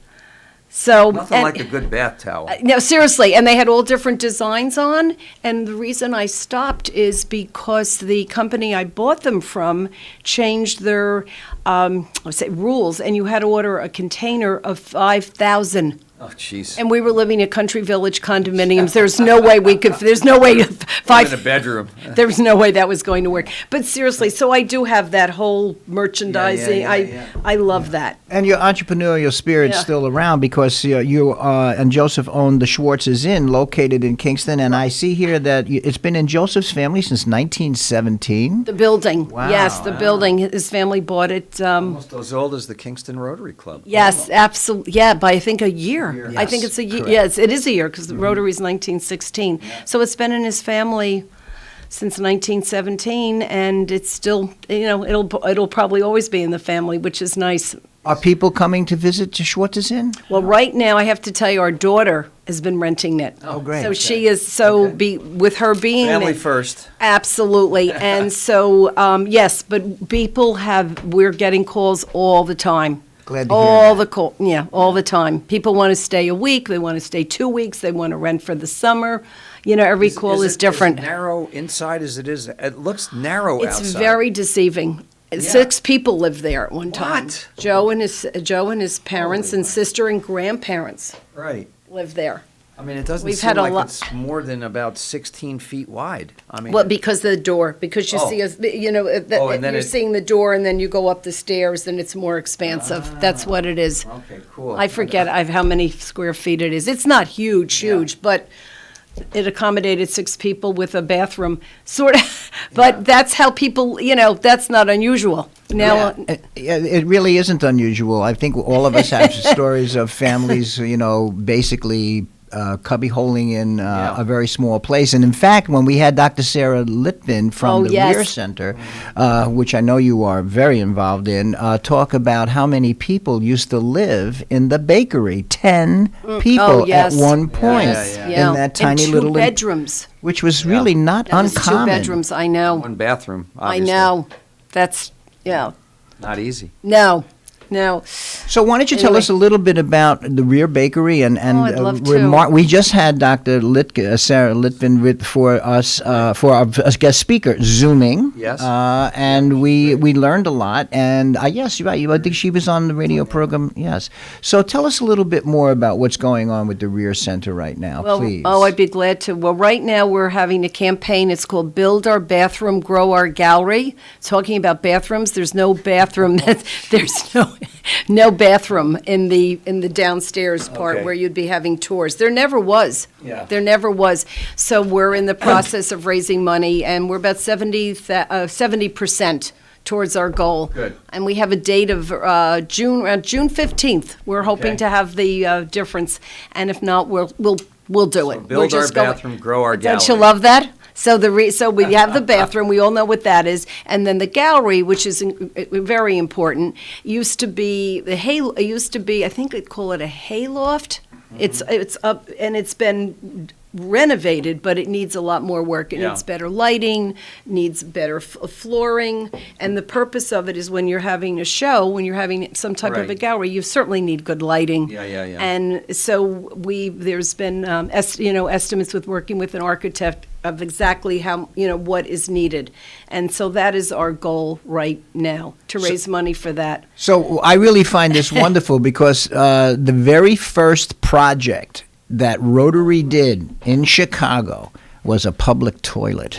So nothing like a good bath towel. No, seriously, and they had all different designs on. And the reason I stopped is because the company I bought them from changed their rules, and you had to order a container of 5,000. Oh, jeez. And we were living in country village condominiums. There's no way we could. There's no way. In a bedroom. There was no way that was going to work. But seriously, so I do have that whole merchandising. I love that. And your entrepreneurial spirit's still around because you and Joseph own the Schwartz's Inn, located in Kingston. And I see here that it's been in Joseph's family since 1917. The building. Wow. Yes, the building. His family bought it. Almost as old as the Kingston Rotary Club. Yes, absolutely. Yeah, by I think a year. Yes, I think it's a year. correct. Yes, it is a year because the Rotary's 1916. Yeah. So it's been in his family since 1917, and it's still, it'll probably always be in the family, which is nice. Are people coming to visit to Schwartz's Inn? Well, right now I have to tell you, our daughter has been renting it. Oh, great. So she is with her being family first. Absolutely, and so yes, but we're getting calls all the time. Glad to hear that. All the time. People want to stay a week. They want to stay 2 weeks. They want to rent for the summer. Every call is different. As narrow inside as it is. It looks narrow outside. It's very deceiving. Yeah. 6 people lived there at one time. What? Joe and his parents and sister and grandparents. Right. Lived there. I mean, it doesn't seem like it's more than about 16 feet wide. I mean, well, because the door, because you see, you're seeing the door, and then you go up the stairs, and it's more expansive. That's what it is. Okay, cool. I forget how many square feet it is. It's not huge, but it accommodated 6 people with a bathroom, sort of. But that's how people, that's not unusual. Now, it really isn't unusual. I think all of us have stories of families, basically cubby-holing in a very small place. And in fact, when we had Dr. Sarah Litvin from the Weir Center, which I know you are very involved in, talk about how many people used to live in the bakery. 10 people at one point in that tiny and little bedrooms. Which was really not uncommon. 2 bedrooms, I know. One bathroom, obviously. I know. That's, not easy. No. So why don't you tell us a little bit about the Rear Bakery and I'd love to. We just had Dr. Sarah Litvin for us for our guest speaker Zooming. Yes. And we learned a lot. And yes, you're right. I think she was on the radio program. Yes. So tell us a little bit more about what's going on with the Rear Center right now, please. Oh, I'd be glad to. Well, right now we're having a campaign. It's called Build Our Bathroom, Grow Our Gallery. Talking about bathrooms, there's no bathroom. There's no bathroom in the downstairs part where you'd be having tours. There never was. Yeah. There never was. So we're in the process of raising money, and we're about 70% towards our goal. Good. And we have a date of around June 15th. We're hoping to have the difference, and if not, we'll do it. Build our bathroom, grow our gallery. Don't you love that? So so we have the bathroom. We all know what that is, and then the gallery, which is very important, used to be the hay. It used to be, I think they'd call it a hayloft. It's up and it's been renovated, but it needs a lot more work. It needs better lighting, needs better flooring, and the purpose of it is when you're having a show, when you're having some type of a gallery, you certainly need good lighting. Yeah. And so there's been estimates with working with an architect of exactly how what is needed, and so that is our goal right now, to raise money for that. So I really find this wonderful because the very first project that Rotary did in Chicago was a public toilet.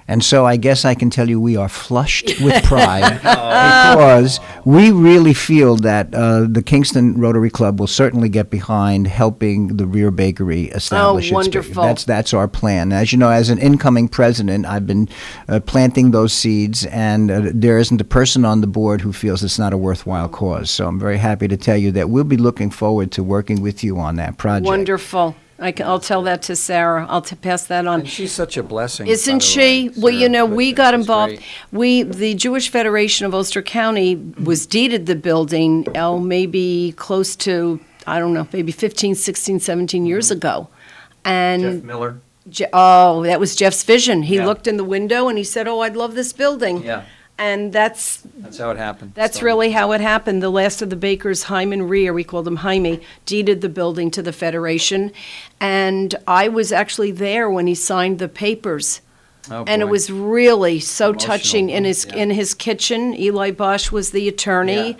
And so I guess I can tell you we are flushed with pride because we really feel that the Kingston Rotary Club will certainly get behind helping the Rear Bakery establish its wonderful. That's our plan. As you know, as an incoming president, I've been planting those seeds, and there isn't a person on the board who feels it's not a worthwhile cause. So I'm very happy to tell you that we'll be looking forward to working with you on that project. Wonderful. I'll tell that to Sarah. I'll pass that on. And she's such a blessing. Isn't she? Well, we got involved. The Jewish Federation of Ulster County was deeded the building, maybe close to, I don't know, maybe 15, 16, 17 years ago. And Jeff Miller. That was Jeff's vision. He looked in the window and he said, I'd love this building. Yeah. And that's how it happened. That's really how it happened. The last of the bakers, Hyman Rear, we called him Jaime, deeded the building to the Federation. And I was actually there when he signed the papers. And it was really so touching in his kitchen. Eli Bosch was the attorney,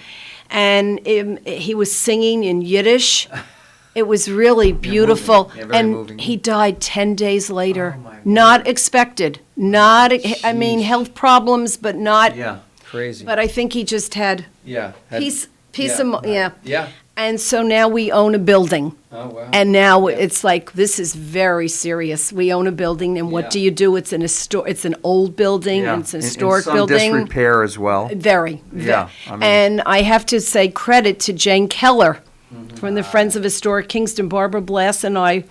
and he was singing in Yiddish. It was really beautiful. Very moving. He died 10 days later. Not expected. Health problems, but not. Yeah, crazy. But I think he just had peace of. Yeah. And so now we own a building. Oh, wow. And now it's like, this is very serious. We own a building, and what do you do? It's an old building, and it's an historic building. In some disrepair as well. Very. Yeah. And I have to say credit to Jane Keller from the Friends of Historic Kingston. Barbara Blass and I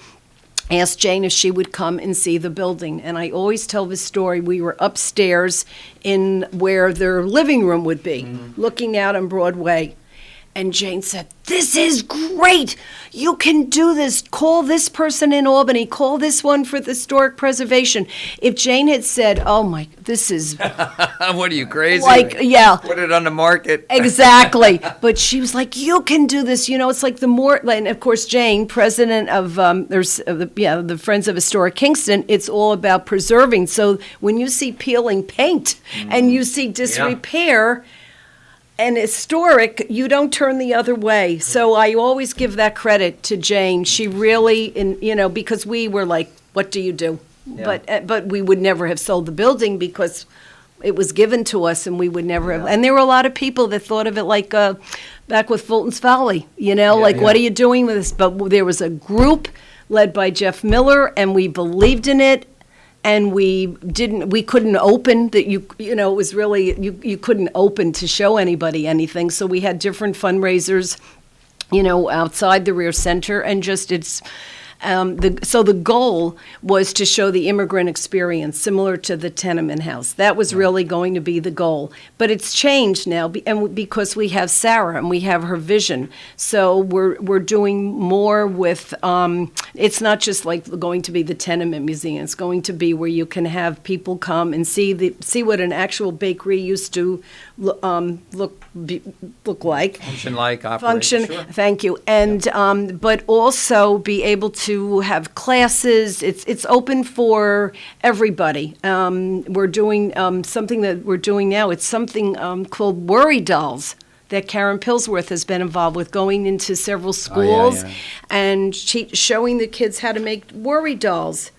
asked Jane if she would come and see the building. And I always tell this story. We were upstairs in where their living room would be, looking out on Broadway. And Jane said, "This is great. You can do this. Call this person in Albany. Call this one for the historic preservation." If Jane had said, this is... What are you, crazy? Put it on the market. Exactly. But she was like, you can do this. It's like the more... And of course, Jane, president of the Friends of Historic Kingston, it's all about preserving. So when you see peeling paint and you see disrepair... and historic, you don't turn the other way. So I always give that credit to Jane. She really, because we were like, what do you do? Yeah. But we would never have sold the building because it was given to us, and we would never have. And there were a lot of people that thought of it like back with Fulton's Folly, what are you doing with this? But there was a group led by Jeff Miller, and we believed in it. And we couldn't open that it was really, you couldn't open to show anybody anything. So we had different fundraisers, outside the Rear Center, and So the goal was to show the immigrant experience similar to the tenement house. That was really going to be the goal. But it's changed now because we have Sarah and we have her vision. So we're doing more with, it's not just like going to be the tenement museum. It's going to be where you can have people come and see what an actual bakery used to look like. Function like, operate. Function, sure. Thank you. And, but also be able to have classes. It's open for everybody. We're doing something that we're doing now. It's something called Worry Dolls that Karen Pillsworth has been involved with, going into several schools and showing the kids how to make worry dolls.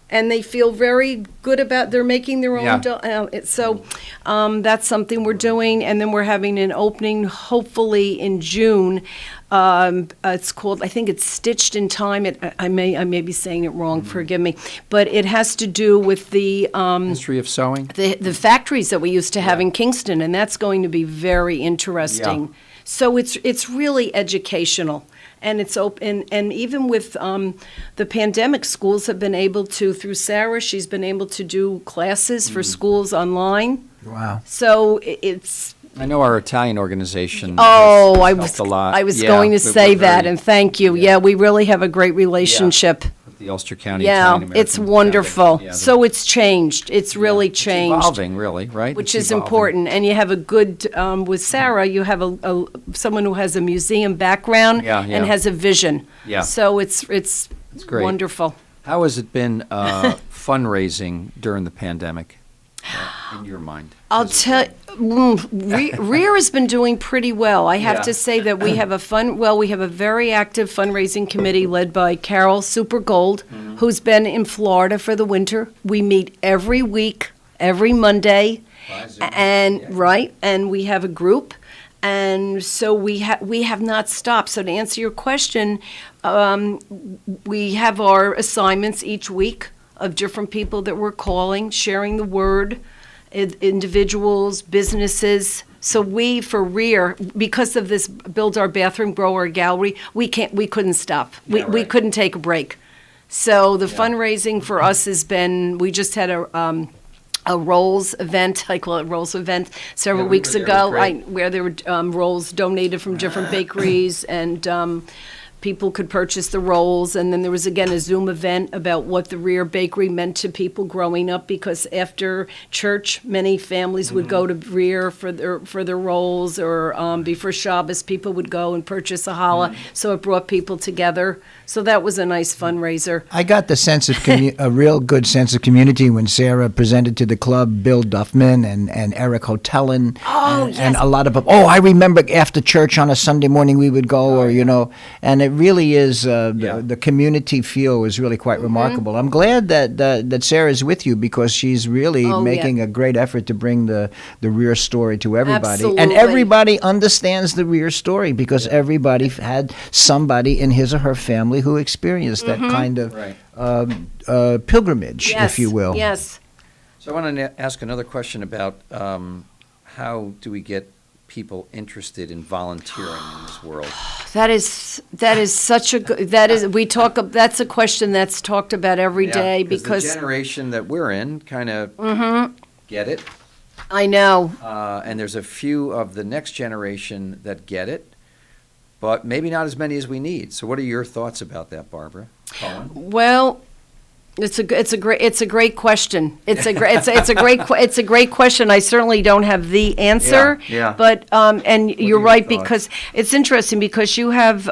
And they feel very good about they're making their own doll. So that's something we're doing. And then we're having an opening, hopefully in June. It's called, I think it's Stitched in Time. I may be saying it wrong, forgive me. But it has to do with the history of sewing, the factories that we used to have in Kingston, and that's going to be very interesting. Yeah. So it's really educational. And it's open, and even with the pandemic, schools have been able to, through Sarah, she's been able to do classes for schools online. Wow. So it's... I know our Italian organization. Oh, I helped a lot. was going to say that, and thank you. Yeah, we really have a great relationship. With the Ulster County Yeah, Italian American it's wonderful. Catholic. So it's changed. It's really changed. It's evolving, really, right? Which It's is evolving. important. And you have a good, with Sarah, you have someone who has a museum background and has a vision. Yeah. So it's great. Wonderful. How has it been fundraising during the pandemic, in your mind? I'll tell Rear has been doing pretty well. I have to say that we have a very active fundraising committee led by Carol Supergold, who's been in Florida for the winter. We meet every week, every Monday, and we have a group. And so we have not stopped. So to answer your question, we have our assignments each week of different people that we're calling, sharing the word, individuals, businesses. So we, for Rear, because of this Build Our Bathroom, Grow Our Gallery, we couldn't stop. We couldn't take a break. So the fundraising for us has been, we just had a rolls event, I call it rolls event, several weeks ago, where there were rolls donated from different bakeries, and people could purchase the rolls. And then there was, again, a Zoom event about what the Rear Bakery meant to people growing up, because after church, many families would go to Rear for their rolls, or before Shabbos, people would go and purchase a challah. So it brought people together. So that was a nice fundraiser. I got the sense of a real good sense of community when Sarah presented to the club Bill Duffman and Eric Hotelin. And a lot of I remember after church on a Sunday morning we would go, and it really is the community feel is really quite remarkable. I'm glad that Sarah's with you, because she's really making a great effort to bring the Rear story to everybody. Absolutely. And everybody understands the Rear story, because everybody had somebody in his or her family who experienced that kind of pilgrimage, if you will. Yes. So I want to ask another question about how do we get people interested in volunteering in this world? That is such a good, that's a question that's talked about every day, because the generation that we're in kind of get it. I know. And there's a few of the next generation that get it, but maybe not as many as we need. So what are your thoughts about that, Barbara? Cohen? Well, it's a great question. It's a great question. I certainly don't have the answer. Yeah. But and you're right, because it's interesting, because you have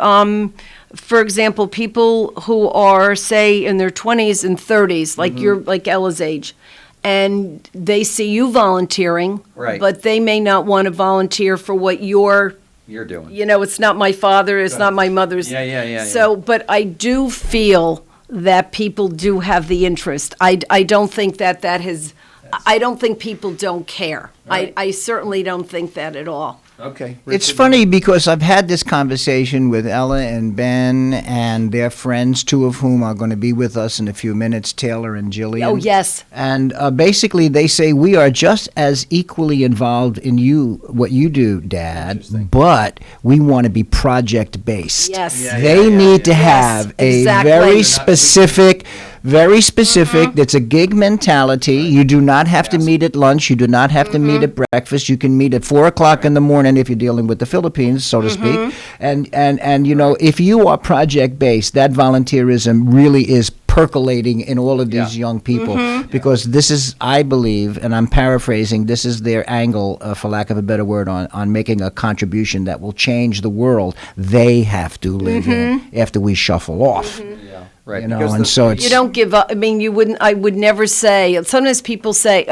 for example, people who are, say, in their 20s and 30s, like you're like Ella's age, and they see you volunteering, but they may not want to volunteer for what you're doing. It's not my father, it's not my mother's. Yeah. So, but I do feel that people do have the interest. I don't think that has, I don't think people don't care. I certainly don't think that at all. Okay. It's funny because I've had this conversation with Ella and Ben and their friends, two of whom are going to be with us in a few minutes, Taylor and Jillian. Oh, yes. And basically they say we are just as equally involved in what you do, Dad, but we want to be project-based. Yes. They need to have a very specific... Very specific. It's a gig mentality. You do not have to meet at lunch. You do not have to meet at breakfast. You can meet at 4 o'clock in the morning if you're dealing with the Philippines, so to speak. And if you are project based, that volunteerism really is percolating in all of these young people because this is, I believe, and I'm paraphrasing, this is their angle, for lack of a better word, on making a contribution that will change the world they have to live in after we shuffle off. Right. And so it's... You don't give up. I mean, I would never say, sometimes people say,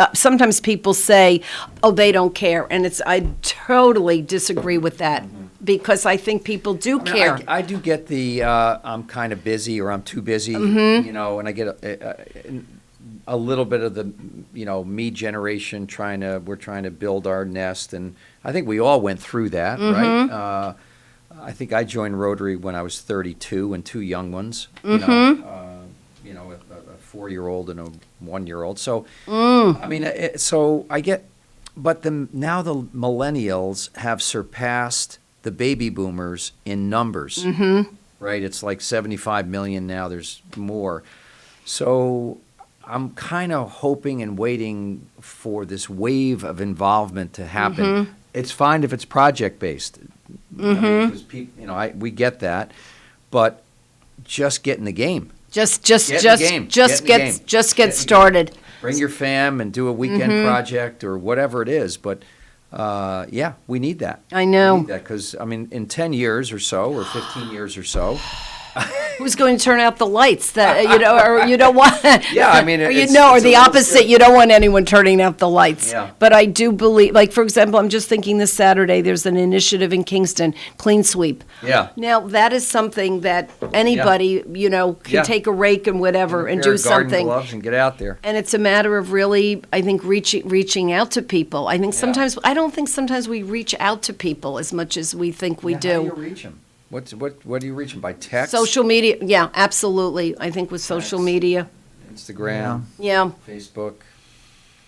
oh, they don't care. And I totally disagree with that because I think people do care. I do get the, I'm kind of busy or I'm too busy, and I get a little bit of the, me generation we're trying to build our nest. And I think we all went through that, right? I think I joined Rotary when I was 32 and two young ones, a 4-year-old and a 1-year-old. So, I mean, so I get, but now the millennials have surpassed the baby boomers in numbers, right? It's like 75 million now. There's more. So I'm kind of hoping and waiting for this wave of involvement to happen. It's fine if it's project-based. I mean, because people, we get that, but just get in the game. Just get started. Bring your fam and do a weekend project or whatever it is. But we need that. I know. We need that because in 10 years or so, or 15 years or so. Who's going to turn out the lights? That or you don't want. Yeah, I mean, or the opposite. You don't want anyone turning out the lights. Yeah. But I do believe, like for example, I'm just thinking this Saturday there's an initiative in Kingston, Clean Sweep. Yeah. Now that is something that anybody can take a rake and whatever and do something. Garden gloves and get out there. And it's a matter of really, I think, reaching out to people. I think sometimes I don't think sometimes we reach out to people as much as we think we do. How do you reach them? What do you reach them by text? Social media, yeah, absolutely. I think with social media, Instagram, Facebook.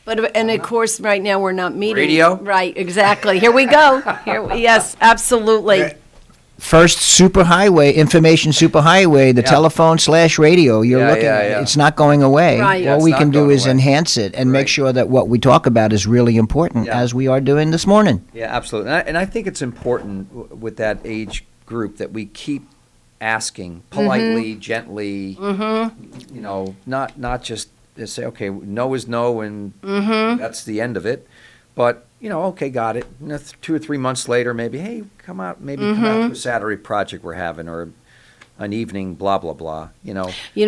But of course, right now we're not meeting. Radio, right? Exactly. Here we go. Yes, absolutely. First information superhighway, the telephone/radio. You're looking. It's not going away. Right. All we can do is enhance it and make sure that what we talk about is really important, as we are doing this morning. Yeah, absolutely. And I think it's important with that age group that we keep asking politely, gently, not just say, okay, no is no and that's the end of it. But, okay, got it. 2 or 3 months later, maybe, hey, come out to a Saturday project we're having or an evening, blah, blah, blah,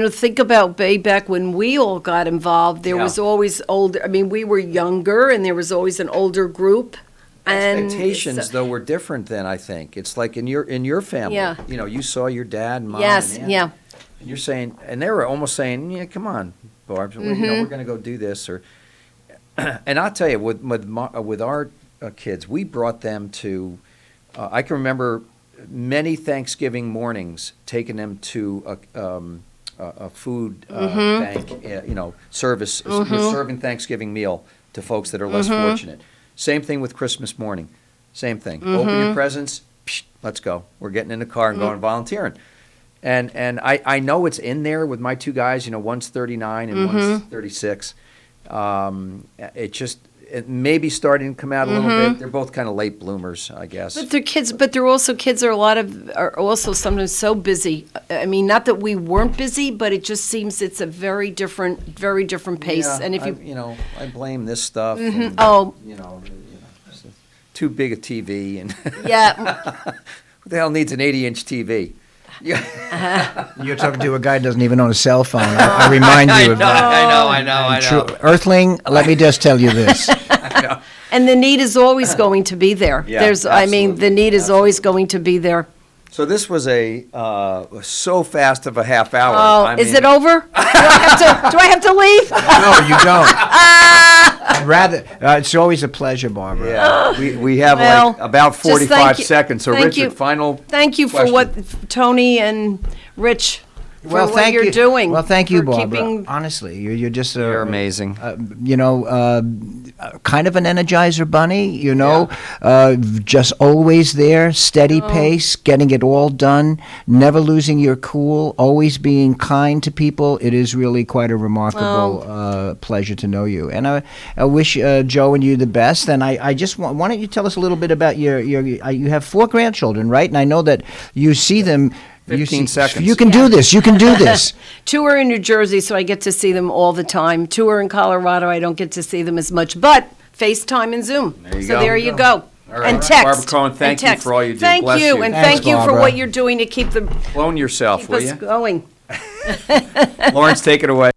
think about way back when we all got involved, there was always older, we were younger and there was always an older group. Expectations, though, were different then, I think. It's like in your family. Yeah. You saw your dad and mom and aunt, and you're saying, and they were almost saying, yeah, come on, Barb, we're going to go do this. And I'll tell you, with our kids, we brought them to, I can remember many Thanksgiving mornings taking them to a food bank, service, serving Thanksgiving meal to folks that are less fortunate. Same thing with Christmas morning. Same thing. Open your presents. Let's go. We're getting in the car and going volunteering. And I know it's in there with my two guys. One's 39 and one's 36. It may be starting to come out a little bit. They're both kind of late bloomers, I guess. But they're kids. But they're also kids. Are also sometimes so busy. Not that we weren't busy, but it just seems it's a very different pace. Yeah, and if I blame this stuff. And, too big a TV and who the hell needs an 80-inch TV? You're talking to a guy who doesn't even own a cell phone. I remind you of that. I know. Earthling, let me just tell you this. And the need is always going to be there. Yeah, the need is always going to be there. So this was so fast of a half hour. Oh, is it over? Do I have to leave? No, you don't. I'd rather. It's always a pleasure, Barbara. Yeah, we have about 45 seconds. So Richard, final. Thank you question. for what Tony and Rich. Well, what you're doing. Well, thank you, for Barbara. Honestly, you're just you're amazing. Kind of an Energizer bunny. Just always there, steady pace, getting it all done, never losing your cool, always being kind to people. It is really quite a remarkable pleasure to know you, and I wish Joe and you the best. And I just why don't you tell us a little bit about your you have 4 grandchildren, right? And I know that you see them. 15 seconds. You can do this. You can do this. 2 are in New Jersey, so I get to see them all the time. 2 are in Colorado. I don't get to see them as much, but FaceTime and Zoom. There you go. All right. And text. Barbara Cohen, thank you for all you do. Thank Bless you, and Thanks, thank you for Barbara. what you're doing to keep Clone yourself, will us you? going. Lawrence, take it away.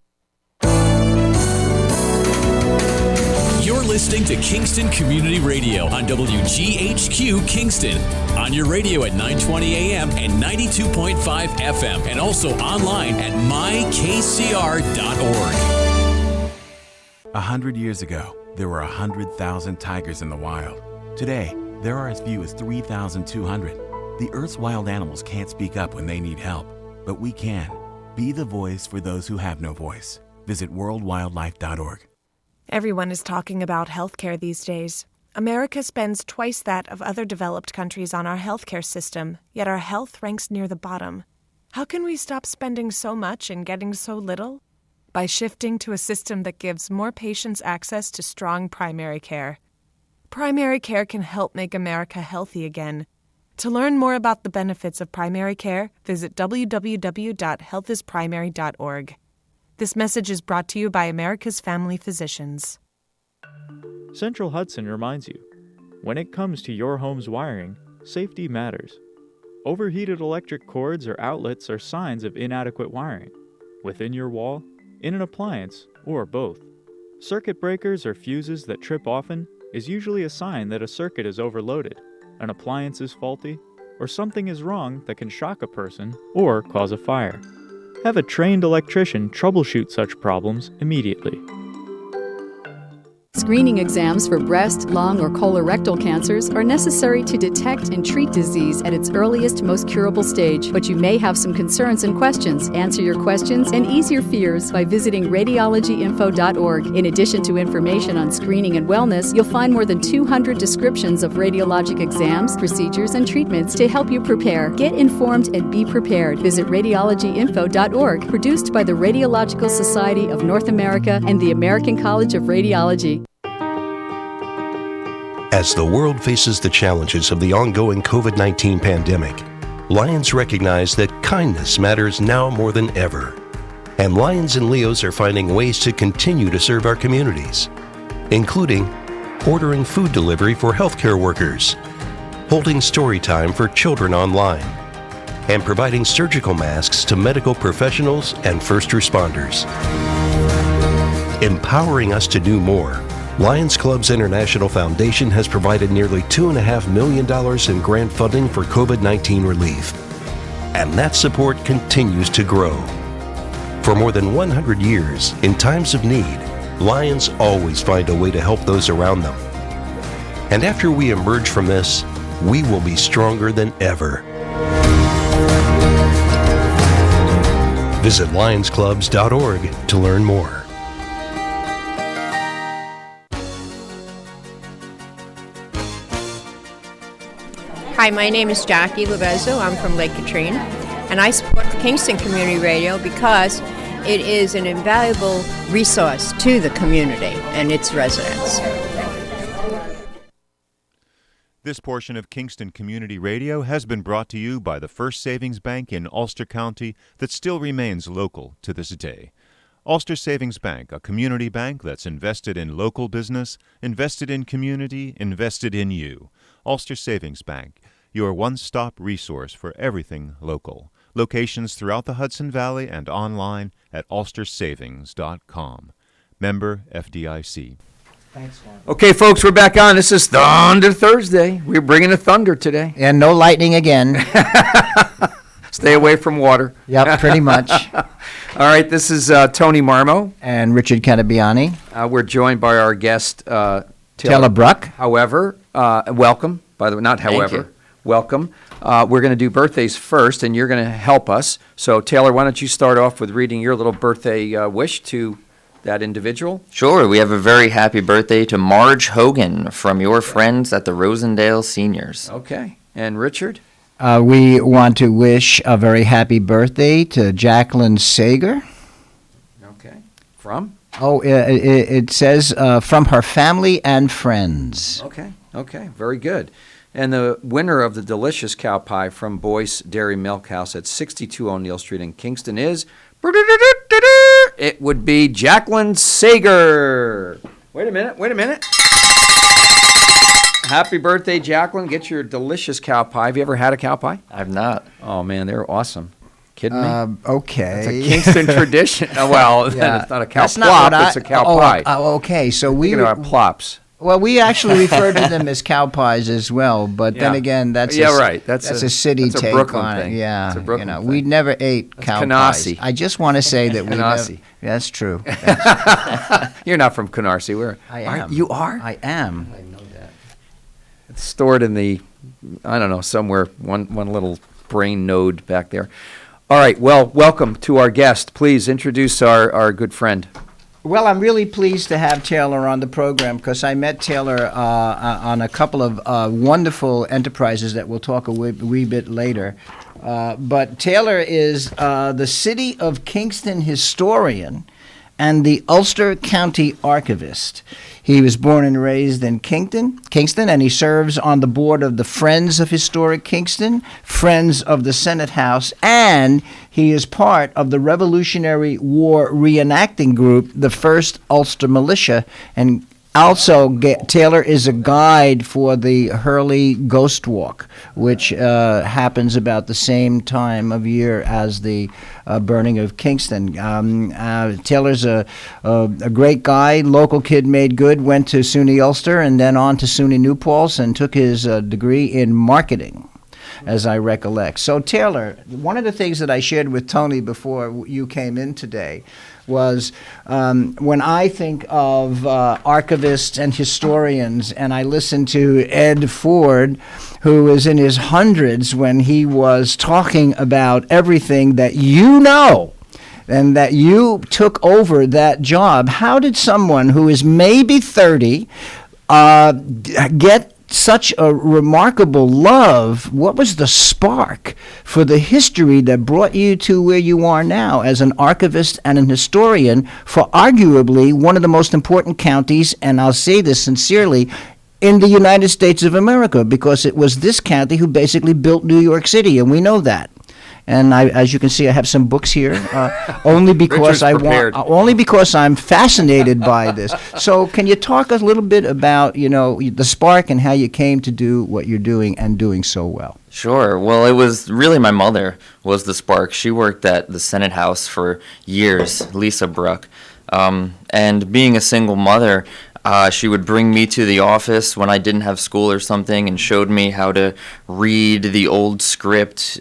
You're listening to Kingston Community Radio on WGHQ Kingston. On your radio at 920 AM and 92.5 FM, and also online at mykcr.org. 100 years ago, there were 100,000 tigers in the wild. Today, there are as few as 3,200. The Earth's wild animals can't speak up when they need help, but we can. Be the voice for those who have no voice. Visit worldwildlife.org. Everyone is talking about healthcare these days. America spends twice that of other developed countries on our healthcare system, yet our health ranks near the bottom. How can we stop spending so much and getting so little? By shifting to a system that gives more patients access to strong primary care. Primary care can help make America healthy again. To learn more about the benefits of primary care, visit www.healthisprimary.org. This message is brought to you by America's Family Physicians. Central Hudson reminds you, when it comes to your home's wiring, safety matters. Overheated electric cords or outlets are signs of inadequate wiring, within your wall, in an appliance, or both. Circuit breakers or fuses that trip often is usually a sign that a circuit is overloaded, an appliance is faulty, or something is wrong that can shock a person or cause a fire. Have a trained electrician troubleshoot such problems immediately. Screening exams for breast, lung, or colorectal cancers are necessary to detect and treat disease at its earliest, most curable stage. But you may have some concerns and questions. Answer your questions and ease your fears by visiting radiologyinfo.org. In addition to information on screening and wellness, you'll find more than 200 descriptions of radiologic exams, procedures, and treatments to help you prepare. Get informed and be prepared. Visit radiologyinfo.org, produced by the Radiological Society of North America and the American College of Radiology. As the world faces the challenges of the ongoing COVID-19 pandemic, Lions recognize that kindness matters now more than ever. And Lions and Leos are finding ways to continue to serve our communities, including ordering food delivery for healthcare workers, holding story time for children online, and providing surgical masks to medical professionals and first responders. Empowering us to do more, Lions Clubs International Foundation has provided nearly $2.5 million in grant funding for COVID-19 relief. And that support continues to grow. For more than 100 years, in times of need, Lions always find a way to help those around them. And after we emerge from this, we will be stronger than ever. Visit lionsclubs.org to learn more. Hi, my name is Jackie Lovezzo. I'm from Lake Katrine, and I support Kingston Community Radio because it is an invaluable resource to the community and its residents. This portion of Kingston Community Radio has been brought to you by the First Savings Bank in Ulster County that still remains local to this day. Ulster Savings Bank, a community bank that's invested in local business, invested in community, invested in you. Ulster Savings Bank, your one-stop resource for everything local. Locations throughout the Hudson Valley and online at ulstersavings.com. Member FDIC. Thanks, Juan. Okay, folks, we're back on. This is Thunder Thursday. We're bringing the thunder today. And no lightning again. Stay away from water. Yep, pretty much. All right, this is Tony Marmo. And Richard Cattabiani. We're joined by our guest, Taylor Bruck. However, welcome. By the way, not however. Welcome. We're going to do birthdays first, and you're going to help us. So, Taylor, why don't you start off with reading your little birthday wish to that individual? Sure. We have a very happy birthday to Marge Hogan from your friends at the Rosendale Seniors. Okay. And Richard? We want to wish a very happy birthday to Jacqueline Sager. Okay. From? Oh, it says from her family and friends. Okay. Very good. And the winner of the delicious cow pie from Boyce Dairy Milk House at 62 O'Neill Street in Kingston is... It would be Jacqueline Sager. Wait a minute. Happy birthday, Jacqueline. Get your delicious cow pie. Have you ever had a cow pie? I've not. Oh, man, they're awesome. Kidding me? Okay. It's a Kingston tradition. Well, yeah. It's not a cow plop, it's a cow pie. Okay, so we... plops. Well, we actually refer to them as cow pies as well, but then again, that's a city that's take a Brooklyn on thing. it. Yeah, it's a Brooklyn thing. we never ate cow pies. I just want to say that we never. Yeah, that's true. You're not from Canarsie, where? I am. You are? I am. I know that. It's stored in the, I don't know, somewhere one little brain node back there. All right. Well, welcome to our guest. Please introduce our good friend. Well, I'm really pleased to have Taylor on the program because I met Taylor on a couple of wonderful enterprises that we'll talk a wee bit later. But Taylor is the City of Kingston historian and the Ulster County Archivist. He was born and raised in Kingston, and he serves on the board of the Friends of Historic Kingston, Friends of the Senate House, and he is part of the Revolutionary War reenacting group, the 1st Ulster Militia, and also, Taylor is a guide for the Hurley Ghost Walk, which happens about the same time of year as the burning of Kingston. Taylor's a great guy, local kid made good, went to SUNY Ulster and then on to SUNY New Paltz and took his degree in marketing, as I recollect. So, Taylor, one of the things that I shared with Tony before you came in today was when I think of archivists and historians, and I listened to Ed Ford, who was in his hundreds when he was talking about everything that you know, and that you took over that job. How did someone who is maybe 30 get such a remarkable love? What was the spark for the history that brought you to where you are now as an archivist and an historian for arguably one of the most important counties, and I'll say this sincerely, in the United States of America, because it was this county who basically built New York City, and we know that. And as you can see, I have some books here, only because only because I'm fascinated by this. So, can you talk a little bit about the spark and how you came to do what you're doing and doing so well? Sure. Well, it was really my mother was the spark. She worked at the Senate House for years, Lisa Bruck, and being a single mother. She would bring me to the office when I didn't have school or something and showed me how to read the old script.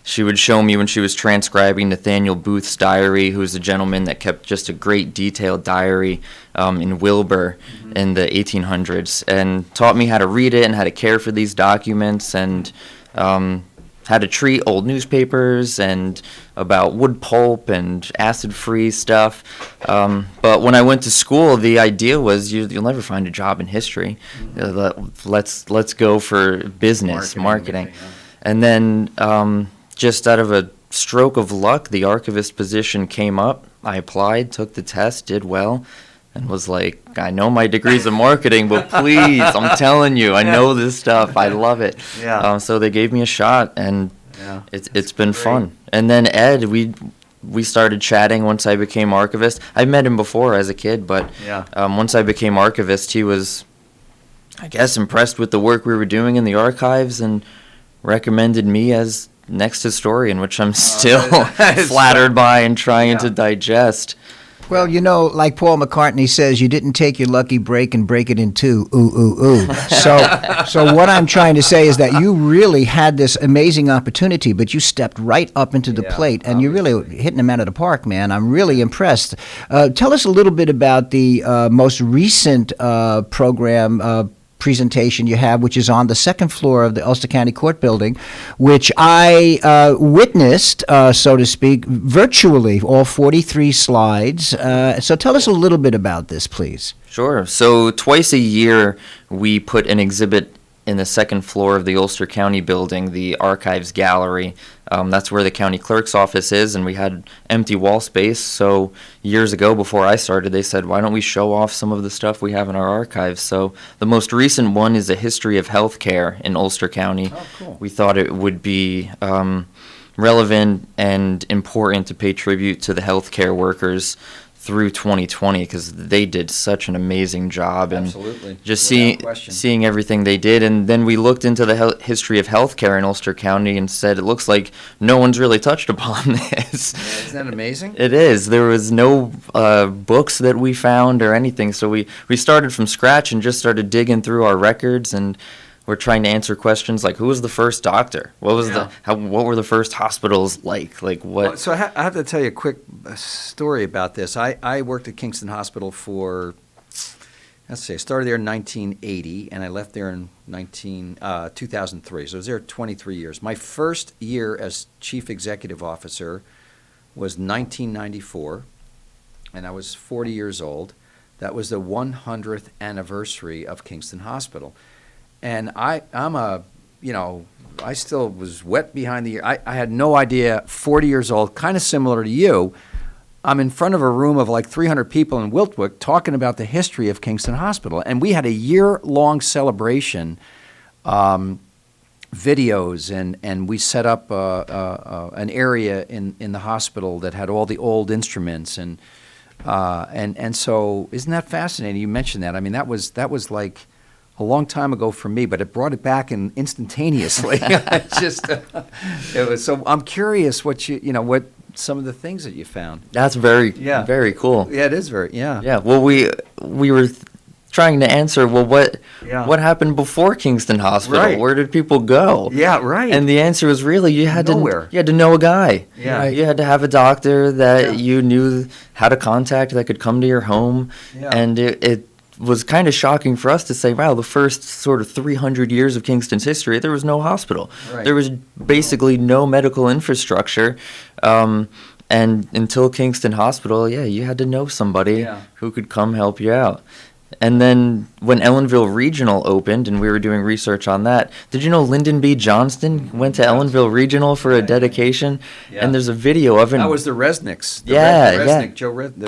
She would show me when she was transcribing Nathaniel Booth's diary, who was a gentleman that kept just a great detailed diary in Wilbur in the 1800s, and taught me how to read it and how to care for these documents and how to treat old newspapers and about wood pulp and acid-free stuff. But when I went to school, the idea was you'll never find a job in history. Let's go for business, marketing. And then just out of a stroke of luck, the archivist position came up. I applied, took the test, did well, and was like, I know my degree's in marketing, but please, I'm telling you, I know this stuff. I love it. Yeah. So they gave me a shot, and it's been fun. And then Ed, we started chatting once I became archivist. I met him before as a kid, but once I became archivist, he was, I guess, impressed with the work we were doing in the archives and recommended me as next historian, which I'm still flattered by and trying to digest. Well, like Paul McCartney says, you didn't take your lucky break and break it in two. Ooh, ooh, ooh. So what I'm trying to say is that you really had this amazing opportunity, but you stepped right up into the plate, and you're really hitting them out of the park, man. I'm really impressed. Tell us a little bit about the most recent program presentation you have, which is on the second floor of the Ulster County Court building, which I witnessed, so to speak, virtually, all 43 slides. So tell us a little bit about this, please. Sure. So twice a year, we put an exhibit in the second floor of the Ulster County building, the Archives Gallery. That's where the county clerk's office is, and we had empty wall space. So years ago, before I started, they said, why don't we show off some of the stuff we have in our archives? So the most recent one is a history of healthcare in Ulster County. Oh, cool. We thought it would be relevant and important to pay tribute to the healthcare workers through 2020, because they did such an amazing job. Absolutely. And just seeing everything they did. And then we looked into the history of healthcare in Ulster County and said, it looks like no one's really touched upon this. Yeah, isn't that amazing? It is. There was no books that we found or anything. So we started from scratch and just started digging through our records, and we're trying to answer questions like, who was the first doctor? What was what were the first hospitals like? Like what? Well, so I have to tell you a quick story about this. I worked at Kingston Hospital for, I started there in 1980, and I left there in 2003. So I was there 23 years. My first year as chief executive officer was 1994, and I was 40 years old. That was the 100th anniversary of Kingston Hospital. And I still was wet behind the ear. I had no idea, 40 years old, kind of similar to you. I'm in front of a room of like 300 people in Wiltwyck talking about the history of Kingston Hospital. And we had a year-long celebration, videos, and we set up an area in the hospital that had all the old instruments. And so isn't that fascinating? You mentioned that. I mean, that was like a long time ago for me, but it brought it back instantaneously. It was so. I'm curious what what some of the things that you found. That's very cool. Yeah, it is very. Yeah. Well, we were trying to answer. Well, what happened before Kingston Hospital? Right. Where did people go? Yeah, right. And the answer was really you had Nowhere. to know a guy. Yeah. Right. You had to have a doctor that you knew how to contact that could come to your home, and it was kind of shocking for us to say, wow, the first sort of 300 years of Kingston's history, there was no hospital. Right. There was basically no medical infrastructure. And until Kingston Hospital, you had to know somebody who could come help you out. And then when Ellenville Regional opened and we were doing research on that, did you know Lyndon B. Johnston went to Ellenville Regional for a dedication? Yeah. And there's a video of him. That was the Resnicks. The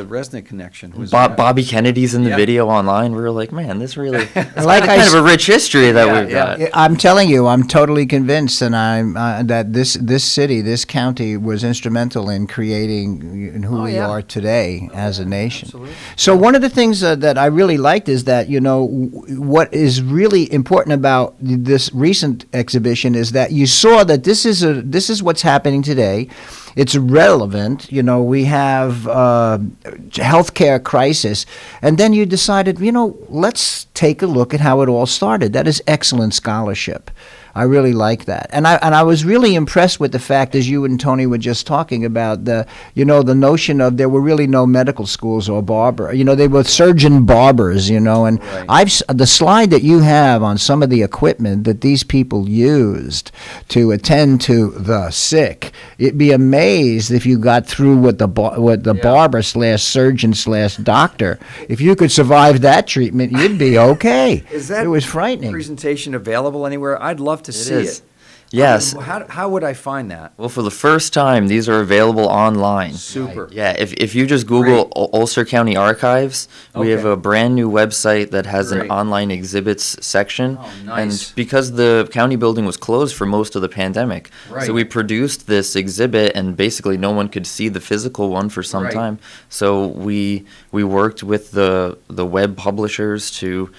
Resnick connection. Was Bobby Kennedy's in the video online. We were like, man, this really it's kind of a rich history that we've got. I'm telling you, I'm totally convinced, and I'm that this city, this county, was instrumental in creating who we are today as a nation. Absolutely. So one of the things that I really liked is that, what is really important about this recent exhibition is that you saw that this is what's happening today. It's relevant. We have healthcare crisis, and then you decided, let's take a look at how it all started. That is excellent scholarship. I really like that, and I was really impressed with the fact, as you and Tony were just talking about, the notion of there were really no medical schools or barber. They were surgeon barbers. And the slide that you have on some of the equipment that these people used to attend to the sick, it'd be amazed if you got through with the barber / surgeon / doctor. If you could survive that treatment, you'd be okay. It was frightening. Presentation available anywhere? I'd love to see it. Yes. How would I find that? Well, for the first time, these are available online. Super. Yeah, if you just Google Ulster County Archives, we have a brand new website that has an online exhibits section. Oh, nice. And because the county building was closed for most of the pandemic, so we produced this exhibit, and basically no one could see the physical one for some time. So we worked with the web publishers to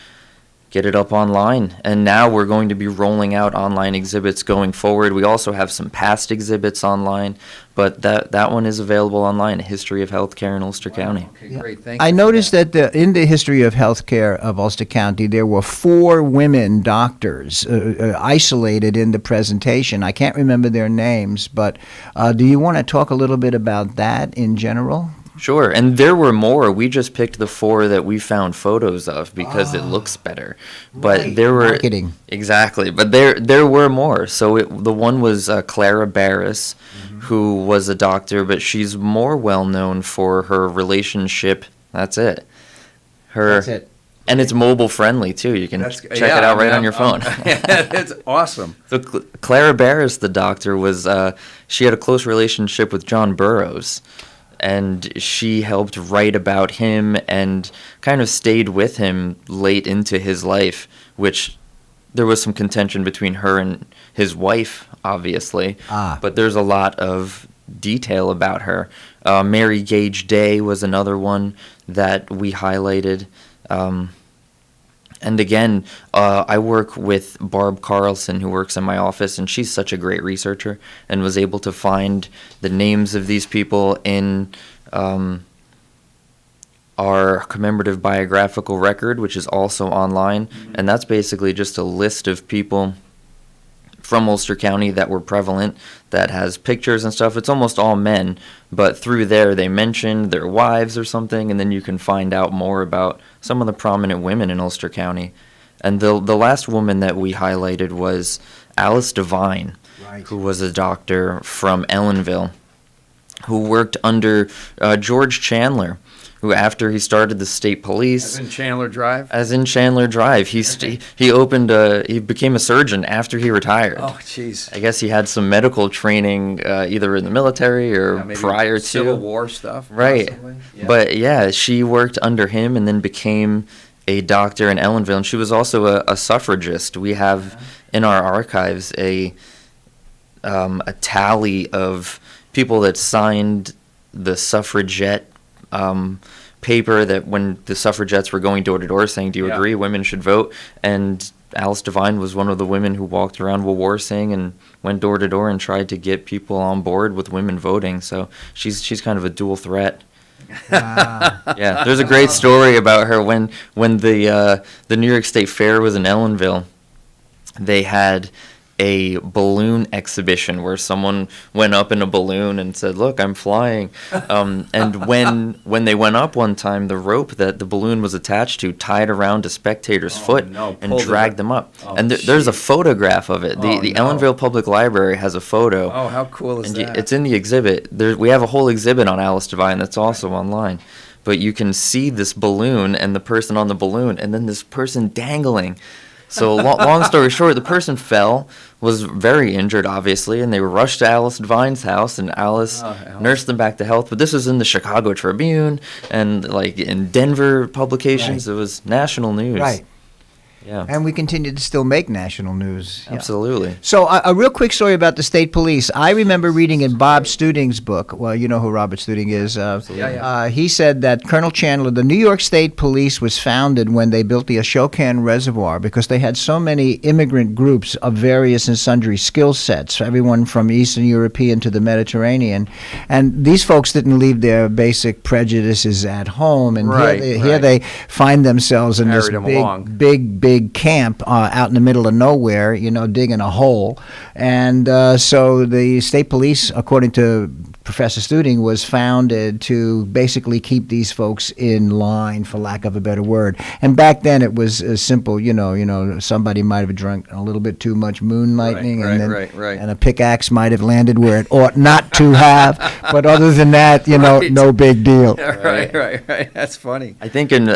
get it up online. And now we're going to be rolling out online exhibits going forward. We also have some past exhibits online, but that one is available online, A History of Healthcare in Ulster County. Okay, great. Thank you. I noticed that in the history of healthcare of Ulster County, there were 4 women doctors isolated in the presentation. I can't remember their names, but do you want to talk a little bit about that in general? Sure, and there were more. We just picked the 4 that we found photos of because it looks better. But Right. there were Marketing. exactly. But there were more. So the one was Clara Barris, who was a doctor, but she's more well known for her relationship. That's it. That's it. And it's mobile friendly too. You can check it out right on your phone. It's awesome. So Clara Barris, the doctor, was she had a close relationship with John Burroughs, and she helped write about him and kind of stayed with him late into his life, which there was some contention between her and his wife, obviously. But there's a lot of detail about her. Mary Gage Day was another one that we highlighted. And again, I work with Barb Carlson, who works in my office, and she's such a great researcher and was able to find the names of these people in our commemorative biographical record, which is also online. And that's basically just a list of people from Ulster County that were prevalent, that has pictures and stuff. It's almost all men, but through there they mention their wives or something, and then you can find out more about some of the prominent women in Ulster County. And the last woman that we highlighted was Alice Devine, who was a doctor from Ellenville, who worked under George Chandler, who after he started the state police, As in Chandler Drive? he opened he became a surgeon after he retired. Oh, jeez. I guess he had some medical training either in the military or Maybe prior to Civil War stuff. right. possibly? Yeah. But yeah, she worked under him and then became a doctor in Ellenville, and she was also a suffragist. We have in our archives a tally of people that signed the suffragette paper, that when the suffragettes were going door to door saying, "Do you agree women should vote?" And Alice Devine was one of the women who walked around Wawarsing and went door to door and tried to get people on board with women voting. So she's kind of a dual threat. Yeah, there's a great story about her when the New York State Fair was in Ellenville. They had a balloon exhibition where someone went up in a balloon and said, "Look, I'm flying." And when they went up one time, the rope that the balloon was attached to tied around a spectator's foot and dragged them up. And there's a photograph of it. The Ellenville Public Library has a photo. Oh, how cool is that? It's in the exhibit. We have a whole exhibit on Alice Devine that's also online. But you can see this balloon and the person on the balloon, and then this person dangling. So long story short, the person fell, was very injured, obviously, and they were rushed to Alice Devine's house, and Alice nursed them back to health. But this was in the Chicago Tribune and like in Denver publications. It was national news. Right. Yeah. And we continue to still make national news. Absolutely. So a real quick story about the state police. I remember reading in Bob Studing's book, well, you know who Robert Studing is. He said that Colonel Chandler, the New York State Police was founded when they built the Ashokan Reservoir because they had so many immigrant groups of various and sundry skill sets, everyone from Eastern European to the Mediterranean. And these folks didn't leave their basic prejudices at home. And here they find themselves in this big camp out in the middle of nowhere, digging a hole. And so the state police, according to Professor Studing, was founded to basically keep these folks in line, for lack of a better word. And back then it was as simple, somebody might have drunk a little bit too much moon lightning, and a pickaxe might have landed where it ought not to have. But other than that, no big deal. Right. That's funny. I think in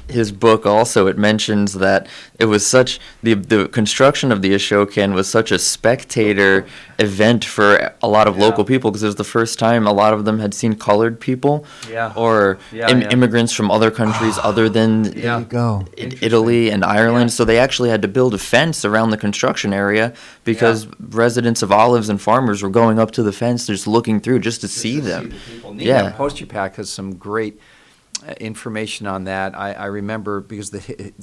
his book also it mentions that it was such the construction of the Ashokan was such a spectator event for a lot of local people, because it was the first time a lot of them had seen colored people or immigrants from other countries other than Italy and Ireland. So they actually had to build a fence around the construction area because residents of Olives and farmers were going up to the fence just looking through just to see them. Postupac has some great information on that. I remember because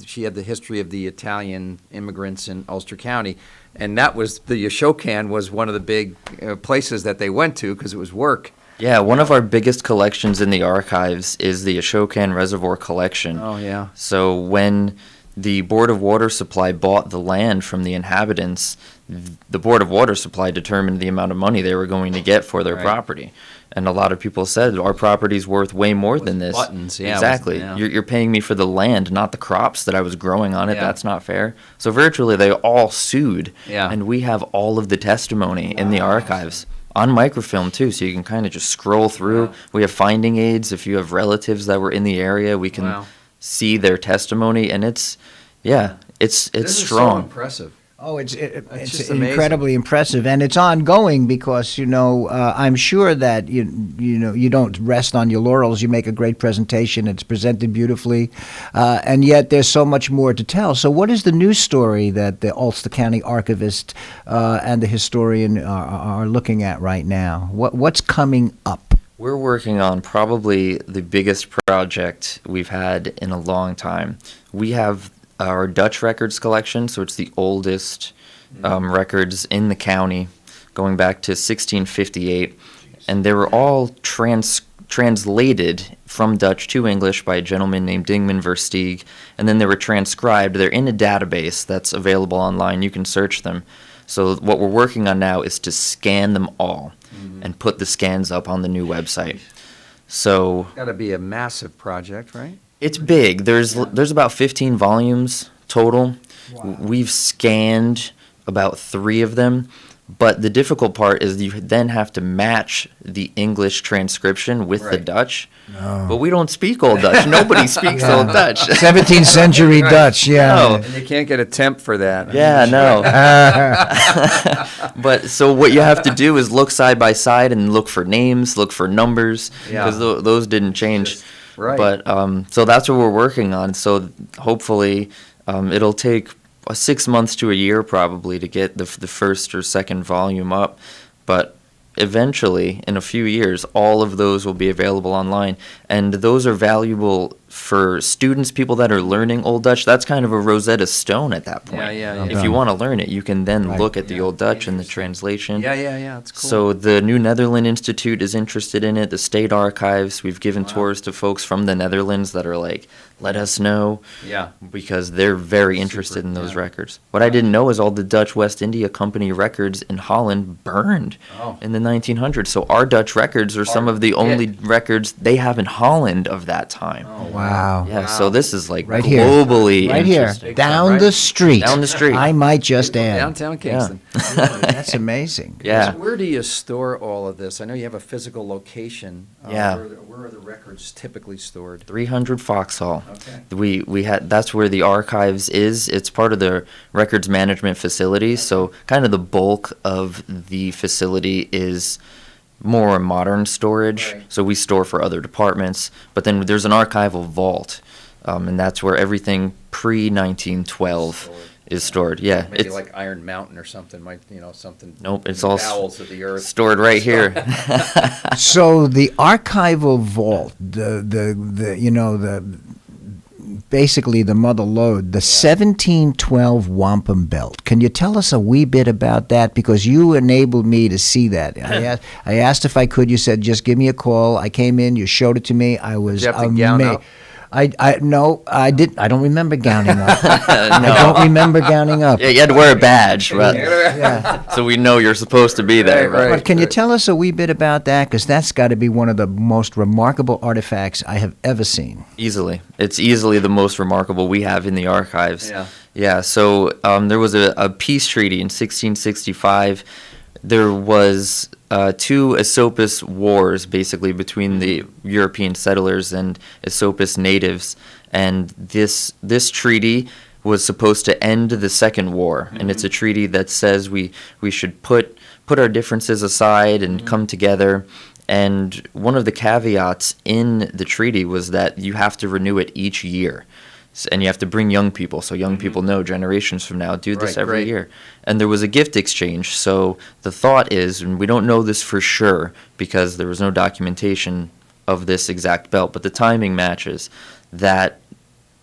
she had the history of the Italian immigrants in Ulster County, and that was the Ashokan was one of the big places that they went to because it was work. Yeah, one of our biggest collections in the archives is the Ashokan Reservoir collection. Oh, yeah. So when the Board of Water Supply bought the land from the inhabitants, the Board of Water Supply determined the amount of money they were going to get for their property. And a lot of people said, our property's worth way more than this. Buttons, yeah. Exactly. Yeah. You're paying me for the land, not the crops that I was growing on it. Yeah. That's not fair. So virtually they all sued. Yeah. And we have all of the testimony in the archives. On microfilm, too, so you can kind of just scroll through. Wow. We have finding aids. If you have relatives that were in the area, we can see their testimony. And it's strong. This is so impressive. Oh, it's just incredibly impressive, and it's ongoing because I'm sure that you don't rest on your laurels. You make a great presentation; it's presented beautifully, and yet there's so much more to tell. So, what is the news story that the Ulster County Archivist and the historian are looking at right now? What's coming up? We're working on probably the biggest project we've had in a long time. We have our Dutch records collection, so it's the oldest records in the county, going back to 1658, and they were all translated from Dutch to English by a gentleman named Dingman Versteeg, and then they were transcribed. They're in a database that's available online. You can search them. So what we're working on now is to scan them all and put the scans up on the new website. So Got to be a massive project, right? It's big. There's about 15 volumes total. Wow. We've scanned about 3 of them, but the difficult part is you then have to match the English transcription with the Dutch. No. But we don't speak Old Dutch. Nobody speaks Old Dutch. 17th century Dutch, yeah. No. And you can't get a temp for that. Yeah, no. But so what you have to do is look side by side and look for names, look for numbers, because those didn't change. Right. But so that's what we're working on. So hopefully it'll take 6 months to a year probably to get the first or second volume up. But eventually, in a few years, all of those will be available online. And those are valuable for students, people that are learning Old Dutch. That's kind of a Rosetta Stone at that point. Yeah. If you want to learn it, you can then look at the Old Dutch and the translation. Yeah, it's cool. So the New Netherland Institute is interested in it, the state archives. We've given tours to folks from the Netherlands that are like, let us know. Yeah. Because they're very interested in those records. What I didn't know is all the Dutch West India Company records in Holland burned in the 1900s. So our Dutch records are some of the only records they have in Holland of that time. Oh, wow. Yeah, so this is like right globally here. Right interesting. Here. Down the street. Down the street. I might just add. Downtown Kingston. Yeah. That's amazing. Yeah. So where do you store all of this? I know you have a physical location. Where are the records typically stored? 300 Foxhall. Okay. We had that's where the archives is. It's part of the records management facility. So kind of the bulk of the facility is more modern storage. Right. So we store for other departments. But then there's an archival vault, and that's where everything pre-1912 is stored. Yeah, maybe it's like Iron Mountain or something. Something. Nope, it's all bowels of the earth stored right here. So the archival vault, basically the mother lode, the 1712 wampum belt. Can you tell us a wee bit about that? Because you enabled me to see that. I asked if I could. You said, just give me a call. I came in. You showed it to me. I was amazed. No, I didn't. I don't remember gowning up. I don't remember gowning up. Yeah, you had to wear a badge, but so we know you're supposed to be there. Right. But can you tell us a wee bit about that? Because that's got to be one of the most remarkable artifacts I have ever seen. Easily. It's easily the most remarkable we have in the archives. Yeah. Yeah, so there was a peace treaty in 1665. There was 2 Esopus wars, basically, between the European settlers and Esopus natives. And this treaty was supposed to end the Second War. And it's a treaty that says we should put our differences aside and come together. And one of the caveats in the treaty was that you have to renew it each year. And you have to bring young people, so young people know generations from now, do this every year. And there was a gift exchange, so the thought is, and we don't know this for sure because there was no documentation of this exact belt, but the timing matches that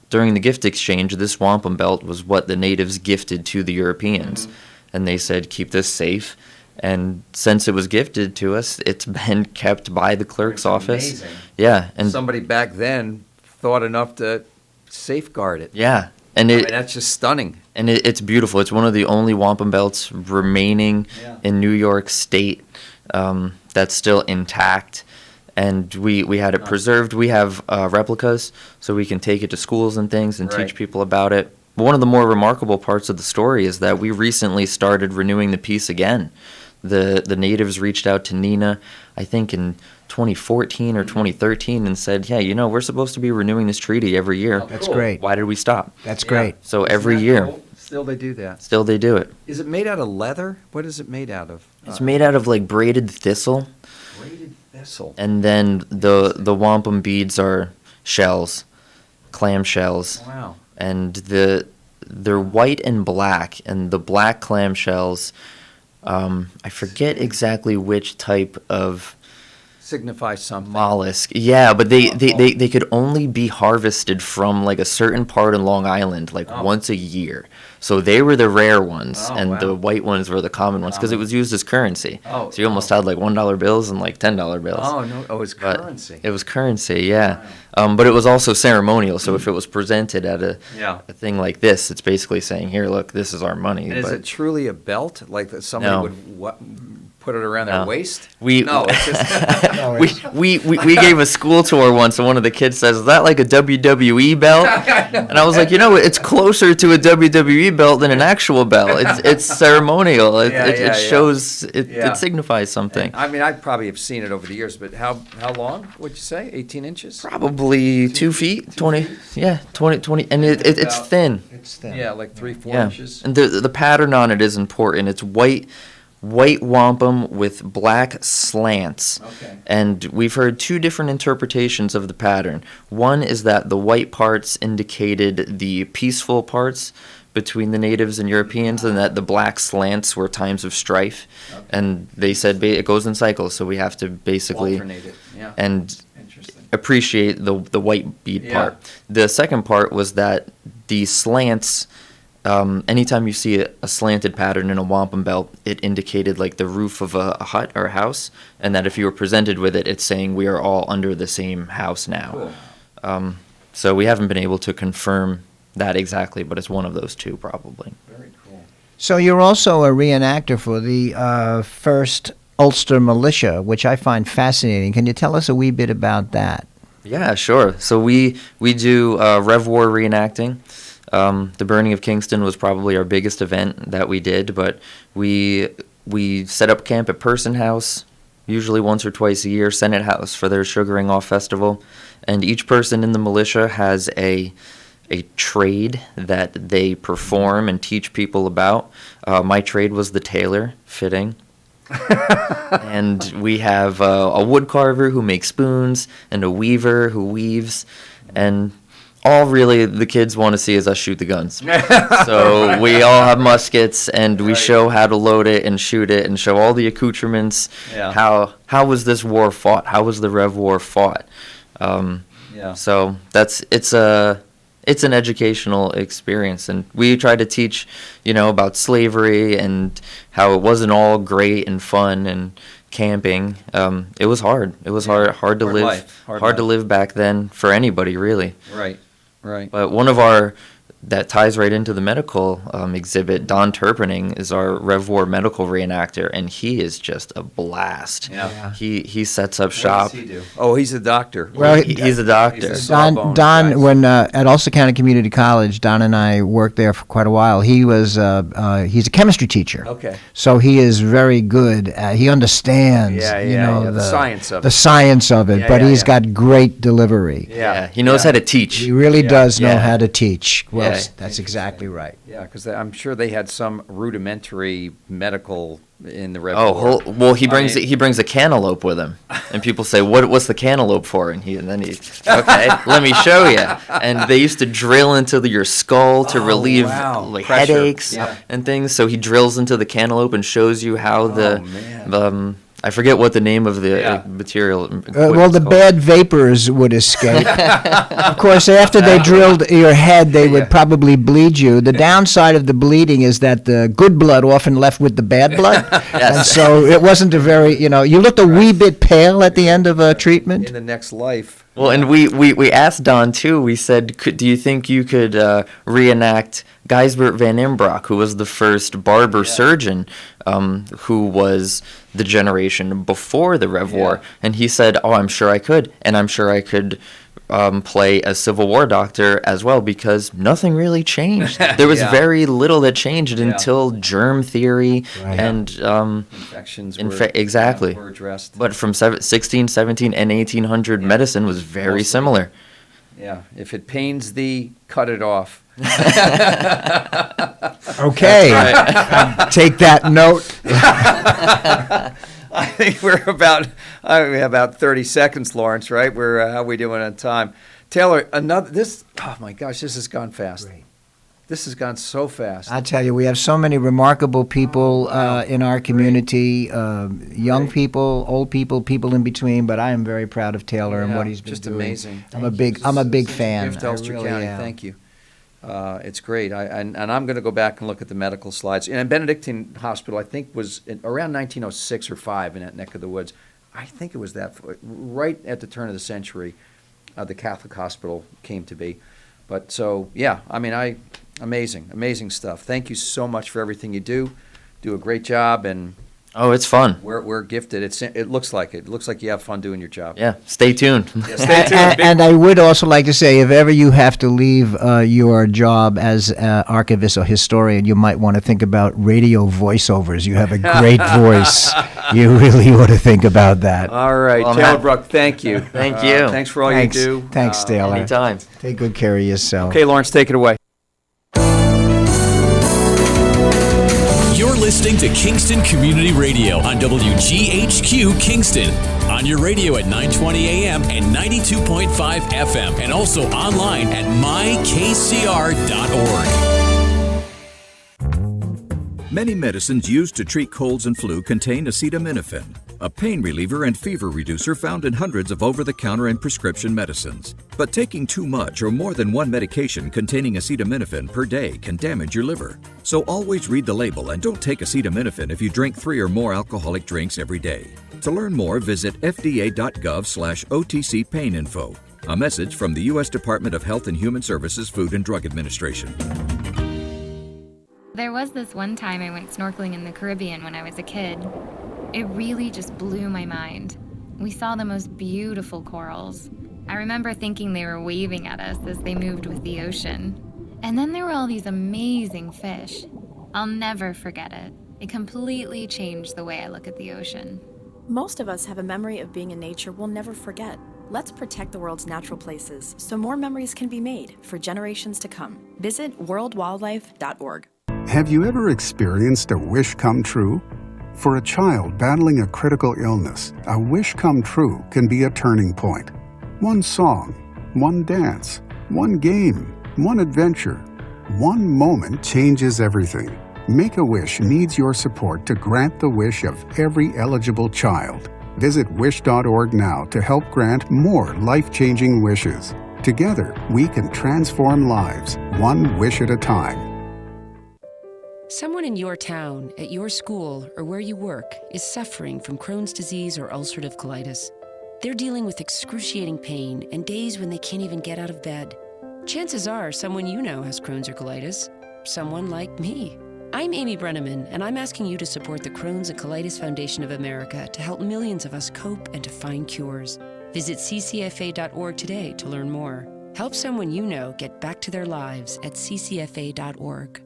during the gift exchange, this wampum belt was what the natives gifted to the Europeans. And they said, keep this safe. And since it was gifted to us, it's been kept by the clerk's office. Amazing. Yeah. And somebody back then thought enough to safeguard it. yeah. And I mean, that's just stunning. And it's beautiful. It's one of the only wampum belts remaining in New York State that's still intact. And we had it preserved. We have replicas, so we can take it to schools and things and teach people about it. But one of the more remarkable parts of the story is that we recently started renewing the piece again. The natives reached out to Nina, I think in 2014 or 2013, and said, yeah, we're supposed to be renewing this treaty every year. That's great. Why did we stop? That's great. So every year. Cool? Still they do that. Still they do it. Is it made out of leather? What is it made out of? It's made out of like braided thistle. Braided thistle. And then the wampum beads are shells, clam shells. Wow. And they're white and black, and the black clam shells, I forget exactly which type of signifies something. Mollusk. Yeah, but they could only be harvested from like a certain part in Long Island once a year. So they were the rare ones, and the white ones were the common ones because it was used as currency. So you almost had like $1 bills and like $10 bills. Oh no! Oh, it was currency. It was currency, yeah. But it was also ceremonial. So if it was presented at a thing like this, it's basically saying, "Here, look, this is our money." And is it truly a belt? Like that somebody would put it around their waist? It's just we gave a school tour once, and one of the kids says, "Is that like a WWE belt?" And I was like, it's closer to a WWE belt than an actual belt. It's ceremonial. It shows. It signifies something. And, I mean, I probably have seen it over the years, but how long would you say? 18 inches? Probably 2 feet, 20. Yeah, 20, and it's thin. It's thin. Yeah, like 3-4 inches. And the pattern on it is important. It's white wampum with black slants. Okay. And we've heard two different interpretations of the pattern. One is that the white parts indicated the peaceful parts between the natives and Europeans, and that the black slants were times of strife. Okay. And they said it goes in cycles, so we have to basically alternate it. Yeah. And appreciate the white bead part. The second part was that the slants, anytime you see a slanted pattern in a wampum belt, it indicated like the roof of a hut or a house, and that if you were presented with it, it's saying we are all under the same house now. Cool. So we haven't been able to confirm that exactly, but it's one of those two probably. Very cool. So you're also a reenactor for the first Ulster militia, which I find fascinating. Can you tell us a wee bit about that? Yeah, sure. So we do Reservoir reenacting. The burning of Kingston was probably our biggest event that we did, but we set up camp at Person House, usually once or twice a year, Senate House for their Sugaring Off Festival, and each person in the militia has a trade that they perform and teach people about. My trade was the tailor, fitting. And we have a wood carver who makes spoons, and a weaver who weaves, and all really the kids want to see is us shoot the guns. So we all have muskets, and we show how to load it and shoot it, and show all the accoutrements. Yeah. How was this war fought? How was the Rev War fought? So it's an educational experience, and we try to teach, about slavery and how it wasn't all great and fun and camping. It was hard. It was hard to live. Hard to live back then for anybody, really. Right. But one of that ties right into the medical exhibit. Don Turpening is our Reservoir medical reenactor, and he is just a blast. Yeah. He sets up shop. What does he do? Oh, he's a doctor. Well, he's a doctor. Don, when at Ulster County Community College, Don and I worked there for quite a while. He was he's a chemistry teacher. Okay. So he is very good. He understands, the science of it. The science of it, but he's got great delivery. Yeah, he knows how to teach. He really does know how to teach. Well, Yeah. that's exactly right. Yeah, because I'm sure they had some rudimentary medical in the Reservoir. Well, he brings a cantaloupe with him, and people say, "What's the cantaloupe for?" And then he, okay, let me show you. And they used to drill into your skull to relieve headaches and things. So he drills into the cantaloupe and shows you how I forget what the name of the material. Well, the bad vapors would escape. Of course, after they drilled your head, they would probably bleed you. The downside of the bleeding is that the good blood often left with the bad blood. And so it wasn't a very, you looked a wee bit pale at the end of a treatment. In the next life. Well, and we asked Don, too. We said, do you think you could reenact Gijsbert van Imbrock, who was the first barber surgeon, who was the generation before the Reservoir? And he said, I'm sure I could. And I'm sure I could play a Civil War doctor as well, because nothing really changed. There was very little that changed until germ theory and infections were addressed. But from 16, 17, and 1800, medicine was very similar. Yeah, if it pains thee, cut it off. Okay, take that note. I think we're about 30 seconds, Lawrence. Right? How are we doing on time? Taylor, oh my gosh, this has gone fast. Great. This has gone so fast. I tell you, we have so many remarkable people in our community, young people, old people, people in between. But I am very proud of Taylor and what he's been doing. Amazing. I'm a big fan. Gift to Ulster County. Thank you. It's great. And I'm going to go back and look at the medical slides. And Benedictine Hospital, I think, was around 1906 or 5 in that neck of the woods. I think it was that right at the turn of the century, the Catholic hospital came to be. But so, amazing stuff. Thank you so much for everything you do. Do a great job, and it's fun. We're gifted. It looks like it. It looks like you have fun doing your job. Yeah, stay tuned. Stay tuned. And I would also like to say, if ever you have to leave your job as archivist or historian, you might want to think about radio voiceovers. You have a great voice. You really ought to think about that. All right, Taylor Bruck, thank you. Thank you. Thanks for all you do. Thanks, Taylor. Anytime. Take good care of yourself. Okay, Lawrence, take it away. You're listening to Kingston Community Radio on WGHQ Kingston. On your radio at 920 AM and 92.5 FM, and also online at mykcr.org. Many medicines used to treat colds and flu contain acetaminophen, a pain reliever and fever reducer found in hundreds of over-the-counter and prescription medicines. But taking too much or more than one medication containing acetaminophen per day can damage your liver. So always read the label and don't take acetaminophen if you drink 3 or more alcoholic drinks every day. To learn more, visit fda.gov/OTC pain info. A message from the U.S. Department of Health and Human Services Food and Drug Administration. There was this one time I went snorkeling in the Caribbean when I was a kid. It really just blew my mind. We saw the most beautiful corals. I remember thinking they were waving at us as they moved with the ocean. And then there were all these amazing fish. I'll never forget it. It completely changed the way I look at the ocean. Most of us have a memory of being in nature we'll never forget. Let's protect the world's natural places so more memories can be made for generations to come. Visit worldwildlife.org. Have you ever experienced a wish come true? For a child battling a critical illness, a wish come true can be a turning point. One song, one dance, one game, one adventure, one moment changes everything. Make-A-Wish needs your support to grant the wish of every eligible child. Visit wish.org now to help grant more life-changing wishes. Together, we can transform lives, one wish at a time. Someone in your town, at your school, or where you work is suffering from Crohn's disease or ulcerative colitis. They're dealing with excruciating pain and days when they can't even get out of bed. Chances are someone you know has Crohn's or colitis. Someone like me. I'm Amy Brenneman, and I'm asking you to support the Crohn's and Colitis Foundation of America to help millions of us cope and to find cures. Visit ccfa.org today to learn more. Help someone you know get back to their lives at ccfa.org.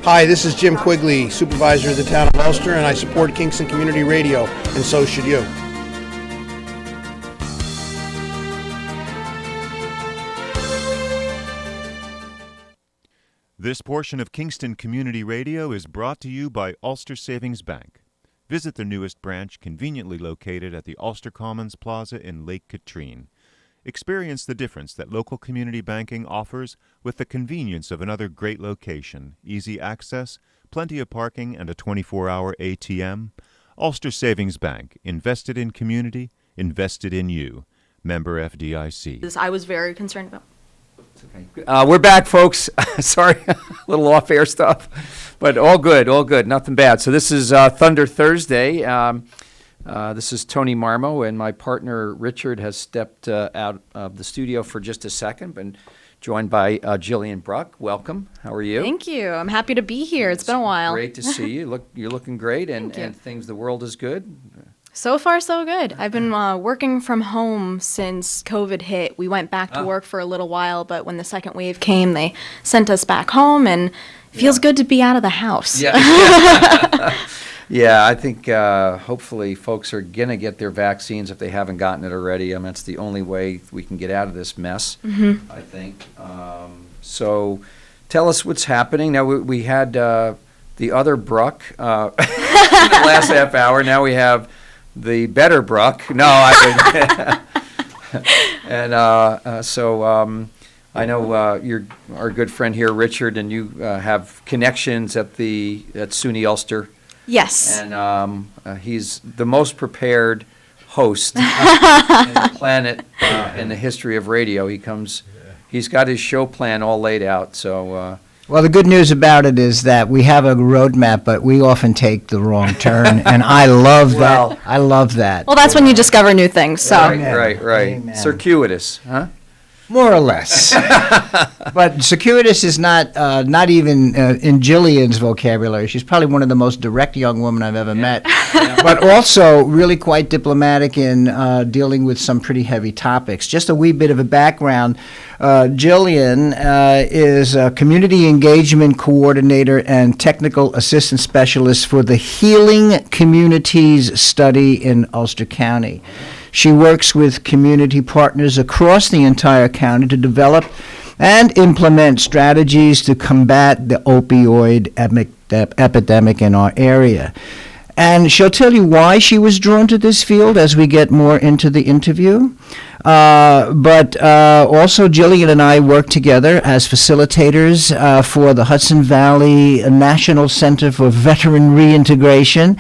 Hi, this is Jim Quigley, Supervisor of the Town of Ulster, and I support Kingston Community Radio, and so should you. This portion of Kingston Community Radio is brought to you by Ulster Savings Bank. Visit their newest branch, conveniently located at the Ulster Commons Plaza in Lake Katrine. Experience the difference that local community banking offers with the convenience of another great location, easy access, plenty of parking, and a 24-hour ATM. Ulster Savings Bank, invested in community, invested in you. Member FDIC. I was very concerned about. We're back, folks. Sorry, a little off-air stuff, but all good, nothing bad. So this is Thunder Thursday. This is Tony Marmo, and my partner Richard has stepped out of the studio for just a second, but joined by Jillian Bruck. Welcome. How are you? Thank you. I'm happy to be here. It's been a while. Great to see you. You're looking great, and things. The world is good. So far, so good. I've been working from home since COVID hit. We went back to work for a little while, but when the second wave came, they sent us back home, and it feels good to be out of the house. Yeah. Yeah, I think hopefully folks are going to get their vaccines if they haven't gotten it already. I mean, that's the only way we can get out of this mess, I think. So tell us what's happening. Now, we had the other Bruck in the last half hour. Now we have the better Bruck. No, and so I know you're our good friend here, Richard, and you have connections at SUNY Ulster. Yes. And he's the most prepared host in the planet in the history of radio. He's got his show plan all laid out. So. Well, the good news about it is that we have a roadmap, but we often take the wrong turn, and I love that. I love that. Well, that's when you discover new things. So. Right. Amen. Circuitous, huh? More or less. But circuitous is not even in Jillian's vocabulary. She's probably one of the most direct young women I've ever met. But also really quite diplomatic in dealing with some pretty heavy topics. Just a wee bit of a background. Jillian is a community engagement coordinator and technical assistant specialist for the Healing Communities Study in Ulster County. She works with community partners across the entire county to develop and implement strategies to combat the opioid epidemic in our area. And she'll tell you why she was drawn to this field as we get more into the interview. But also Jillian and I work together as facilitators for the Hudson Valley National Center for Veteran Reintegration.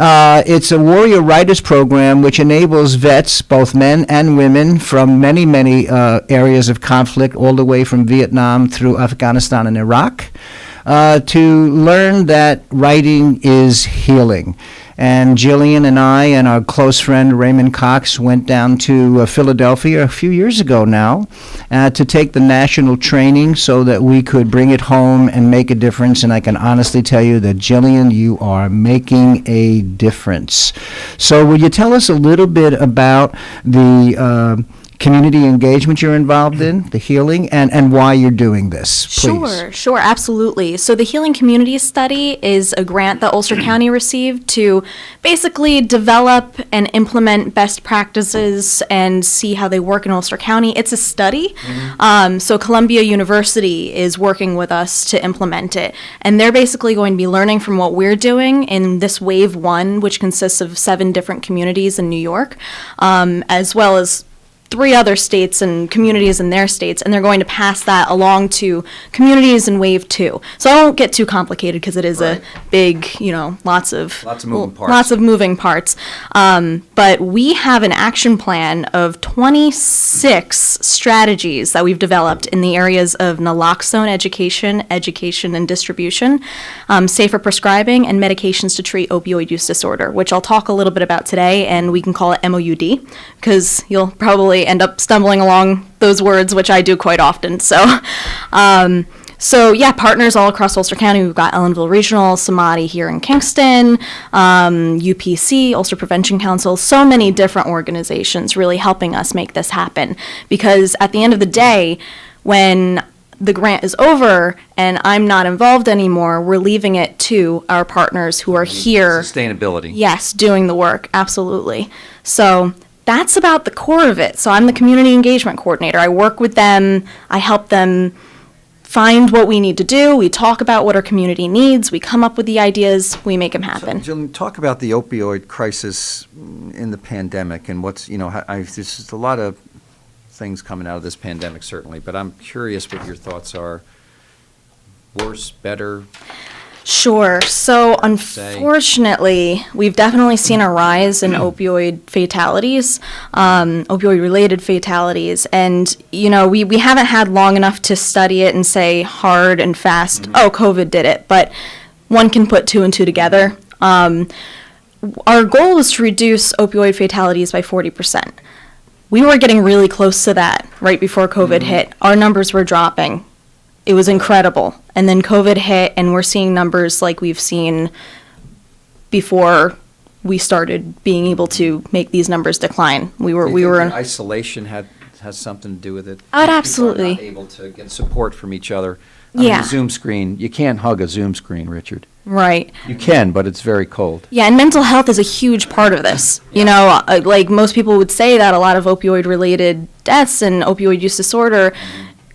It's a warrior writers program which enables vets, both men and women, from many, many areas of conflict, all the way from Vietnam through Afghanistan and Iraq, to learn that writing is healing. And Jillian and I and our close friend Raymond Cox went down to Philadelphia a few years ago now to take the national training so that we could bring it home and make a difference. And I can honestly tell you that, Jillian, you are making a difference. So would you tell us a little bit about the community engagement you're involved in, the healing, and why you're doing this, please? Sure, absolutely. So the Healing Communities Study is a grant that Ulster County received to basically develop and implement best practices and see how they work in Ulster County. It's a study. So Columbia University is working with us to implement it. And they're basically going to be learning from what we're doing in this Wave 1, which consists of 7 different communities in New York, as well as 3 other states and communities in their states, and they're going to pass that along to communities in Wave 2. So I won't get too complicated because it is a big, lots of moving parts. But we have an action plan of 26 strategies that we've developed in the areas of naloxone education and distribution, safer prescribing, and medications to treat opioid use disorder, which I'll talk a little bit about today, and we can call it MOUD, because you'll probably end up stumbling along those words, which I do quite often. So partners all across Ulster County. We've got Ellenville Regional, Samadhi here in Kingston, UPC, Ulster Prevention Council, so many different organizations really helping us make this happen. Because at the end of the day, when the grant is over and I'm not involved anymore, we're leaving it to our partners who are here. Sustainability. Yes, doing the work, absolutely. So that's about the core of it. So I'm the community engagement coordinator. I work with them. I help them find what we need to do. We talk about what our community needs. We come up with the ideas. We make them happen. So, Jillian, talk about the opioid crisis in the pandemic and what's, there's just a lot of things coming out of this pandemic, certainly, but I'm curious what your thoughts are. Worse, better? Sure. So unfortunately, we've definitely seen a rise in opioid fatalities, opioid-related fatalities. And, you know, we haven't had long enough to study it and say hard and fast, oh, COVID did it. But one can put two and two together. Our goal was to reduce opioid fatalities by 40%. We were getting really close to that right before COVID hit. Our numbers were dropping. It was incredible. And then COVID hit, and we're seeing numbers like we've seen before we started being able to make these numbers decline. We were in isolation has something to do with it. Oh, absolutely. People are not able to get support from each other. I mean, Yeah. a Zoom screen, you can't hug a Zoom screen, Richard. Right. You can, but it's very cold. Yeah, and mental health is a huge part of this. You know, like most people would say that a lot of opioid-related deaths and opioid use disorder,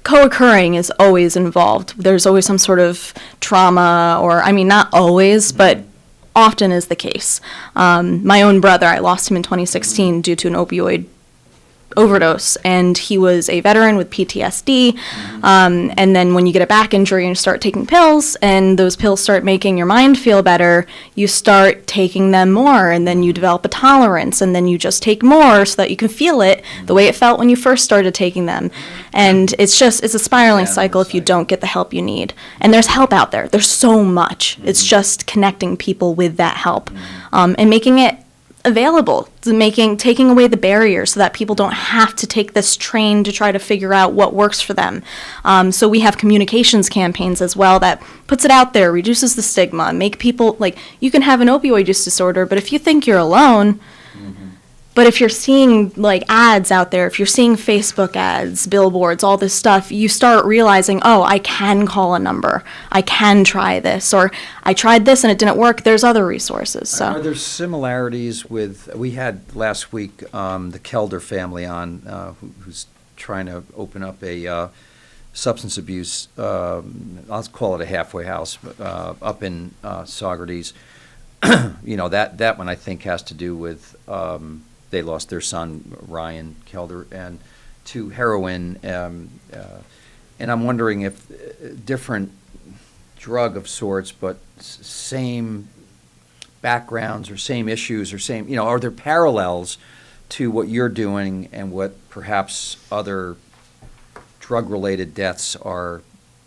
co-occurring is always involved. There's always some sort of trauma, or, I mean, not always, but often is the case. My own brother, I lost him in 2016 due to an opioid overdose, and he was a veteran with PTSD, and then when you get a back injury and you start taking pills, and those pills start making your mind feel better, you start taking them more, and then you develop a tolerance, and then you just take more so that you can feel it the way it felt when you first started taking them. And it's a spiraling cycle if you don't get the help you need. And there's help out there. There's so much. It's just connecting people with that help, and making it available, taking away the barriers so that people don't have to take this train to try to figure out what works for them. So we have communications campaigns as well that puts it out there, reduces the stigma, make people, like, you can have an opioid use disorder, but if you think you're alone, but if you're seeing, like, ads out there, if you're seeing Facebook ads, billboards, all this stuff, you start realizing, oh, I can call a number. I can try this. Or I tried this and it didn't work. There's other resources. So Are there similarities with, we had last week the Kelder family on, who's trying to open up a substance abuse, I'll call it a halfway house, up in Saugerties. You know, that one I think has to do with, they lost their son, Ryan Kelder, and to heroin. And I'm wondering if different drug of sorts, but same backgrounds or same issues or same, you know, are there parallels to what you're doing and what perhaps other drug-related deaths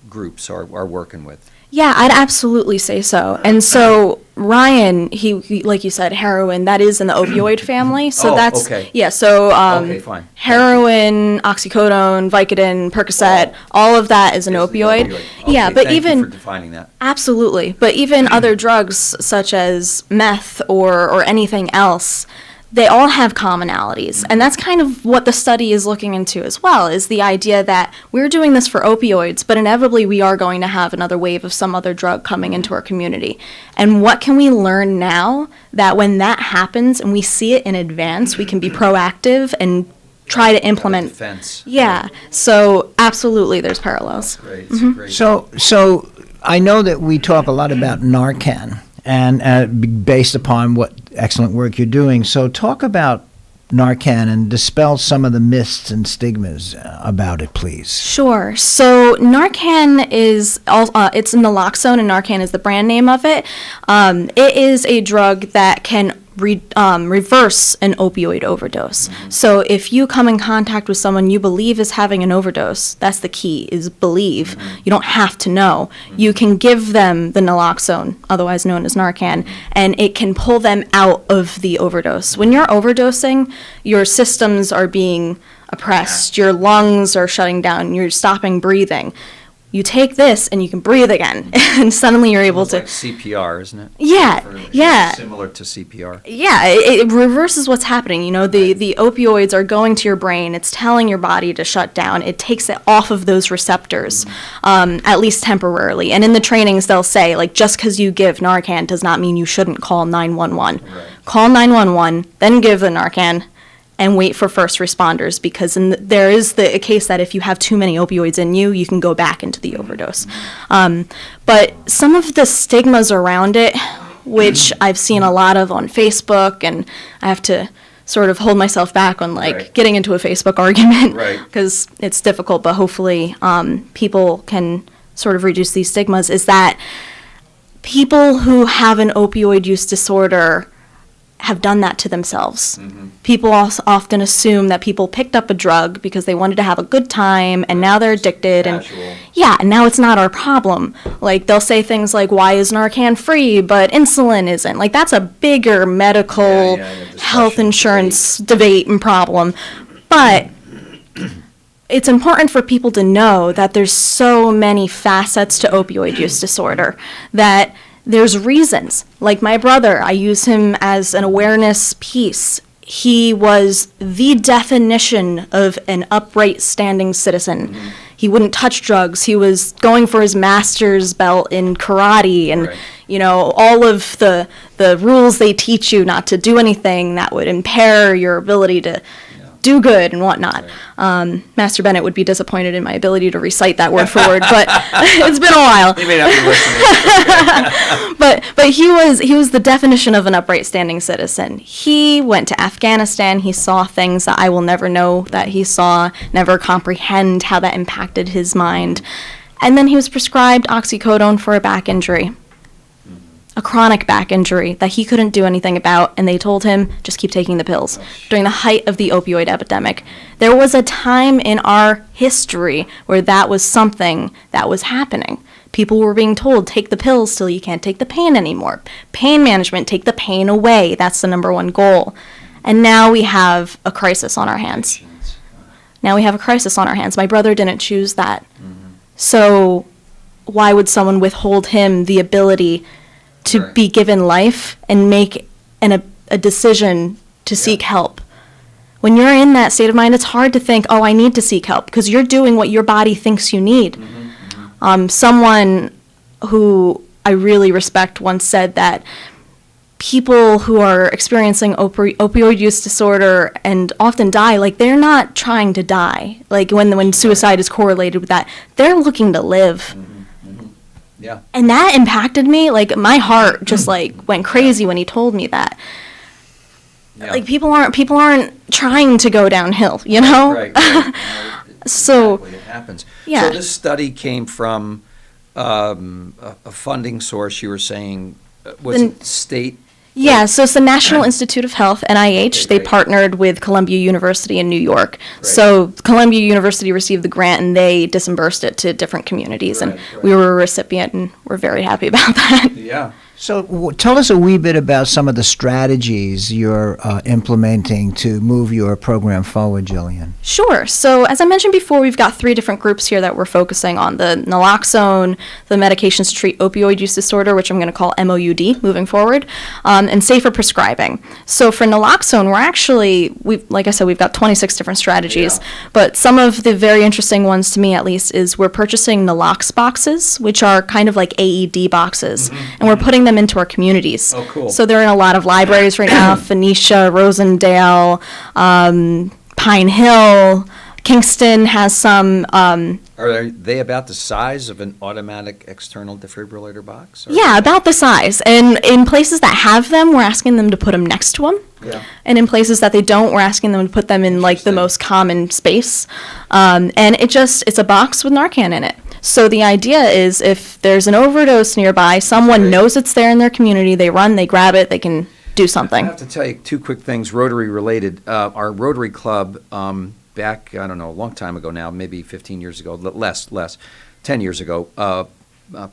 groups are working with? yeah, I'd absolutely say so. And so Ryan, he like you said, heroin, that is in the opioid family. So that's, okay. yeah, so Okay, fine. heroin, oxycodone, Vicodin, Percocet, all of that is an opioid. Okay, Yeah, but thank even you for defining that. Absolutely. But even other drugs such as meth or anything else, they all have commonalities. And that's kind of what the study is looking into as well, is the idea that we're doing this for opioids, but inevitably we are going to have another wave of some other drug coming into our community. And what can we learn now that when that happens and we see it in advance, we can be proactive and try to implement. Defense. Yeah. So absolutely there's parallels. Great. Mhm. So I know that we talk a lot about Narcan, and based upon what excellent work you're doing. So talk about Narcan and dispel some of the myths and stigmas about it, please. Sure. So Narcan is, it's naloxone, and Narcan is the brand name of it. It is a drug that can reverse an opioid overdose. So if you come in contact with someone you believe is having an overdose, that's the key, is believe. You don't have to know. You can give them the naloxone, otherwise known as Narcan, and it can pull them out of the overdose. When you're overdosing, your systems are being oppressed, your lungs are shutting down, you're stopping breathing. You take this and you can breathe again, and suddenly you're able to. Like CPR, isn't it? Yeah. Similar to CPR. Yeah, it reverses what's happening. You know, the opioids are going to your brain. It's telling your body to shut down. It takes it off of those receptors, at least temporarily. And in the trainings, they'll say, like, just because you give Narcan does not mean you shouldn't call 911. Right. Call 911, then give the Narcan, and wait for first responders, because there is a case that if you have too many opioids in you, you can go back into the overdose. But some of the stigmas around it, which I've seen a lot of on Facebook, and I have to sort of hold myself back on like Right. getting into a Facebook argument Right. because it's difficult, but hopefully people can sort of reduce these stigmas, is that people who have an opioid use disorder have done that to themselves. People also often assume that people picked up a drug because they wanted to have a good time and now they're addicted and now it's not our problem. Like they'll say things like, why is Narcan free but insulin isn't? Like that's a bigger medical health insurance debate and problem. But it's important for people to know that there's so many facets to opioid use disorder, that there's reasons. Like my brother, I use him as an awareness piece. He was the definition of an upright, standing citizen. He wouldn't touch drugs. He was going for his master's belt in karate and, you know, all of the rules they teach you not to do anything that would impair your ability to do good and whatnot. Master Bennett would be disappointed in my ability to recite that word for word, but it's been a while. He may not be listening. But he was the definition of an upright standing citizen. He went to Afghanistan. He saw things that I will never know that he saw, never comprehend how that impacted his mind. And then he was prescribed oxycodone for a back injury, a chronic back injury that he couldn't do anything about, and they told him, just keep taking the pills. During the height of the opioid epidemic, there was a time in our history where that was something that was happening. People were being told, take the pills till you can't take the pain anymore. Pain management, take the pain away. That's the number one goal. And now we have a crisis on our hands. My brother didn't choose that. So why would someone withhold him the ability to be given life and make a decision to seek help? When you're in that state of mind, it's hard to think, oh, I need to seek help, because you're doing what your body thinks you need. Someone who I really respect once said that people who are experiencing opioid use disorder and often die, like they're not trying to die. Like when suicide is correlated with that, they're looking to live. Yeah. And that impacted me. Like my heart just like went crazy when he told me that. Yeah. Like people aren't trying to go downhill, you know? Right. So exactly, it happens. Yeah. So this study came from a funding source. You were saying was it state? Yeah, so it's the National Institute of Health, NIH. They partnered with Columbia University in New York. So Columbia University received the grant and they disbursed it to different communities, and we were a recipient, and we're very happy about that. Yeah. So tell us a wee bit about some of the strategies you're implementing to move your program forward, Jillian. Sure. So as I mentioned before, we've got 3 different groups here that we're focusing on: the naloxone, the medications to treat opioid use disorder, which I'm going to call MOUD moving forward, and safer prescribing. So for naloxone, like I said, we've got 26 different strategies, but some of the very interesting ones to me, at least, is we're purchasing nalox boxes, which are kind of like AED boxes, and we're putting them into our communities. Oh, cool. So they're in a lot of libraries right now: Phoenicia, Rosendale, Pine Hill, Kingston has some. Are they about the size of an automatic external defibrillator box? Yeah, about the size. And in places that have them, we're asking them to put them next to them. Yeah. And in places that they don't, we're asking them to put them in like the most common space. And it's a box with Narcan in it. So the idea is if there's an overdose nearby, someone knows it's there in their community, they run, they grab it, they can do something. I have to tell you 2 quick things, Rotary related. Our Rotary Club, back, I don't know, a long time ago now, maybe 15 years ago, less, 10 years ago,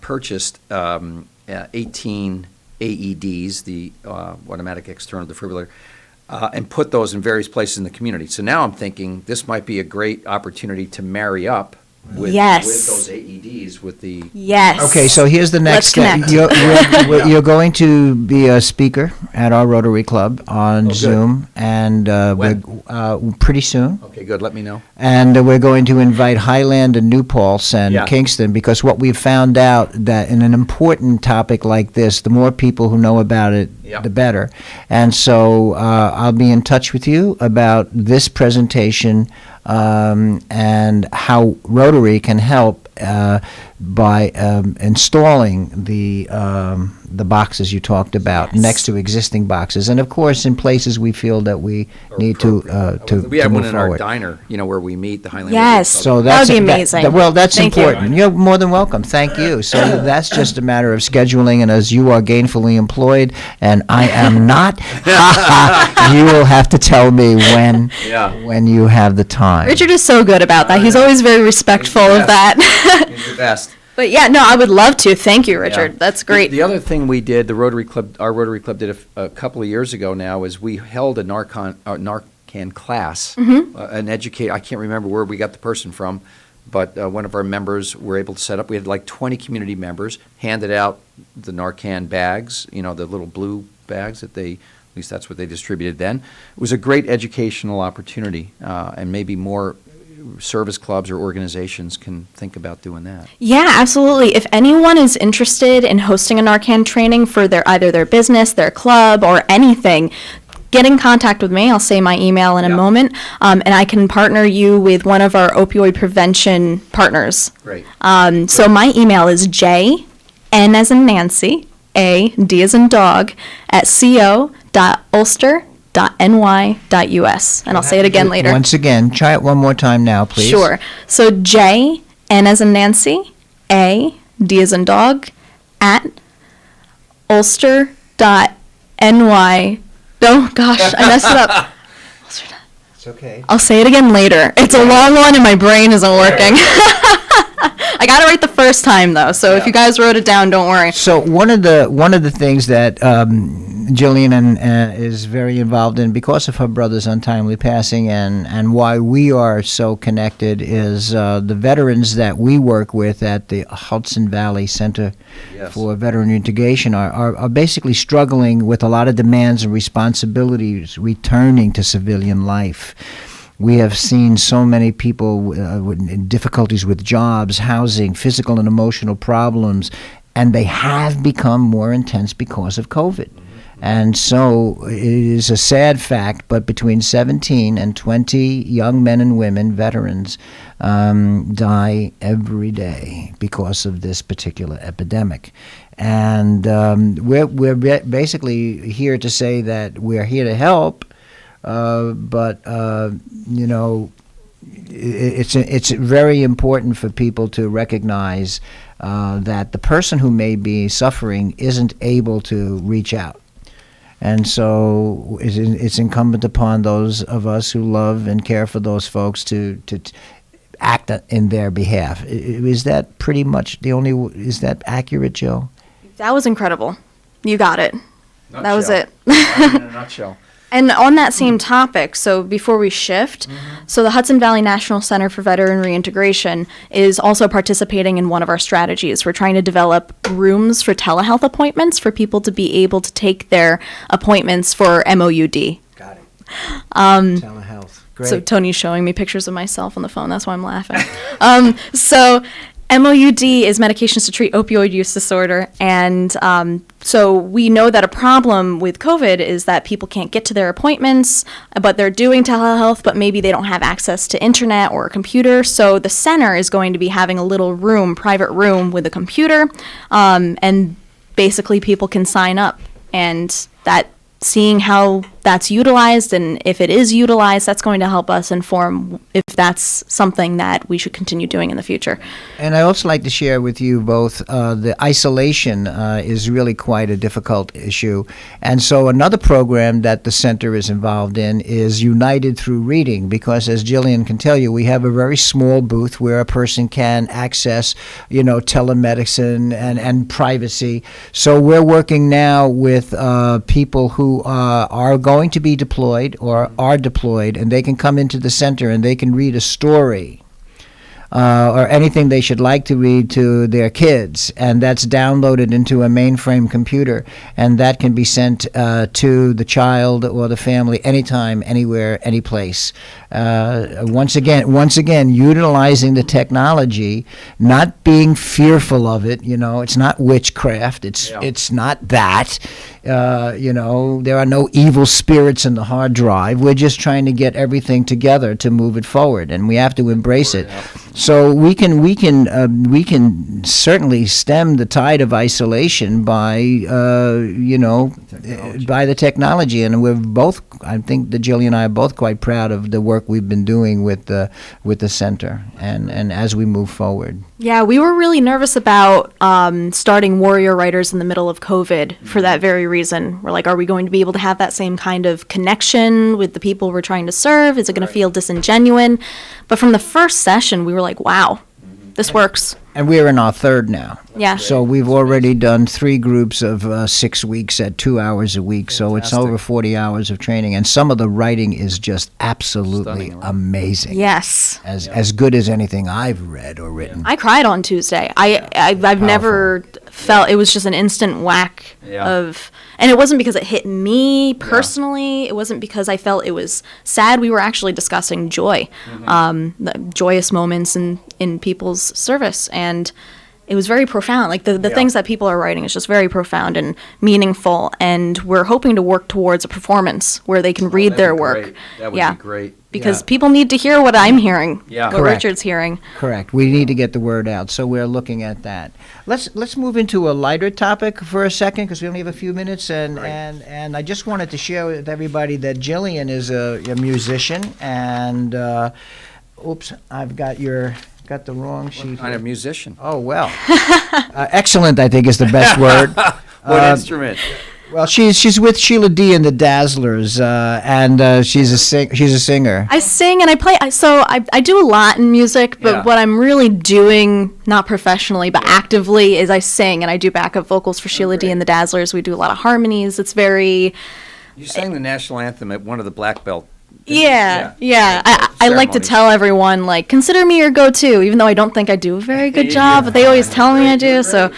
purchased 18 AEDs, the automatic external defibrillator, and put those in various places in the community. So now I'm thinking this might be a great opportunity to marry up with those AEDs with the... Yes. Okay, so here's the next step. You're going to be a speaker at our Rotary Club on Zoom, and we're pretty soon. Okay, good. Let me know. And we're going to invite Highland and New Paltz and Kingston, because what we've found out that in an important topic like this, the more people who know about it, the better. And so I'll be in touch with you about this presentation and how Rotary can help by installing the boxes you talked about next to existing boxes, and of course in places we feel that we need to we have move one in our forward. diner, where we meet, the Highland. Yes. So that's That would be amazing. well, that's Thank you. important. You're more than welcome. Thank you. So that's just a matter of scheduling, and as you are gainfully employed, and I am not, you will have to tell me when you have the time. Richard is so good about that. He's always very respectful of that. He's the best. But yeah, no, I would love to. Thank you, Richard. Yeah. That's great. The other thing we did, our Rotary Club did a couple of years ago now, is we held a Narcan class. An educator, I can't remember where we got the person from, but one of our members were able to set up. We had like 20 community members, handed out the Narcan bags, the little blue bags that at least that's what they distributed then. It was a great educational opportunity, and maybe more service clubs or organizations can think about doing that. Yeah, absolutely. If anyone is interested in hosting a Narcan training for either their business, their club, or anything, get in contact with me. I'll say my email in a moment, and I can partner you with one of our opioid prevention partners. Great. So my email is J, N as in Nancy, A, D as in dog, at co.ulster.ny.us. And I'll say it again later. Once again, try it one more time now, please. Sure. So J, N as in Nancy, A, D as in dog, at ulster.ny. Oh, gosh, I messed it up. It's okay. I'll say it again later. It's a long one and my brain isn't working. I got it right the first time, though, so if you guys wrote it down, don't worry. So one of the things that Jillian is very involved in because of her brother's untimely passing, and why we are so connected, is the veterans that we work with at the Hudson Valley Center for Veteran Integration are basically struggling with a lot of demands and responsibilities returning to civilian life. We have seen so many people with difficulties with jobs, housing, physical and emotional problems, and they have become more intense because of COVID. And so it is a sad fact, but between 17 and 20 young men and women, veterans, die every day because of this particular epidemic. And we're basically here to say that we're here to help, but it's very important for people to recognize that the person who may be suffering isn't able to reach out. And so it's incumbent upon those of us who love and care for those folks to act in their behalf. Is that pretty much is that accurate, Jill? That was incredible. You got it. Nutshell. That was it. In a nutshell. And on that same topic, so before we shift, so the Hudson Valley National Center for Veteran Reintegration is also participating in one of our strategies. We're trying to develop rooms for telehealth appointments for people to be able to take their appointments for MOUD. Got it. Telehealth. Great. So Tony's showing me pictures of myself on the phone. That's why I'm laughing. So MOUD is medications to treat opioid use disorder, and so we know that a problem with COVID is that people can't get to their appointments, but they're doing telehealth, but maybe they don't have access to internet or a computer. So the center is going to be having a little room, private room with a computer, and basically people can sign up, and that seeing how that's utilized, and if it is utilized, that's going to help us inform if that's something that we should continue doing in the future. And I also like to share with you both the isolation is really quite a difficult issue. And so another program that the center is involved in is United Through Reading, because as Jillian can tell you, we have a very small booth where a person can access, telemedicine and privacy. So we're working now with people who are going to be deployed or are deployed, and they can come into the center and they can read a story or anything they should like to read to their kids, and that's downloaded into a mainframe computer, and that can be sent to the child or the family anytime, anywhere, any place. once again, utilizing the technology, not being fearful of it. It's not witchcraft. It's not that. There are no evil spirits in the hard drive. We're just trying to get everything together to move it forward, and we have to embrace it. So we can certainly stem the tide of isolation by by the technology, and we're both. I think that Jillian and I are both quite proud of the work we've been doing with the center, and as we move forward. Yeah, we were really nervous about starting Warrior Writers in the middle of COVID for that very reason. We're like, are we going to be able to have that same kind of connection with the people we're trying to serve? Is it going to feel disingenuous? But from the first session, we were like, wow, this works. And we're in our third now. Yeah. So we've already done 3 groups of 6 weeks at 2 hours a week. So it's over 40 hours of training. And some of the writing is just absolutely amazing. Yes. As good as anything I've read or written. I cried on Tuesday. I've never felt, it was just an instant whack of, and it wasn't because it hit me personally. It wasn't because I felt it was sad. We were actually discussing joy, the joyous moments in people's service. And it was very profound. Like the things that people are writing is just very profound and meaningful. And we're hoping to work towards a performance where they can read their work. That would be great. Because people need to hear what I'm hearing, what Correct. Richard's hearing. Correct. We need to get the word out, so we're looking at that. Let's move into a lighter topic for a second, because we only have a few minutes, and I just wanted to share with everybody that Jillian is a musician, and oops, I've got the wrong sheet. What kind of musician? Oh, well. Excellent, I think, is the best word. What instrument? Well, she's with Sheila D. and the Dazzlers, and she's a singer. I sing and I play. I do a lot in music, but what I'm really doing, not professionally but actively, is I sing and I do backup vocals for Sheila D. and the Dazzlers. We do a lot of harmonies. It's very. You sang the national anthem at one of the black belt. Yeah. I like to tell everyone, like, consider me your go-to, even though I don't think I do a very good job, but they always tell me I do. So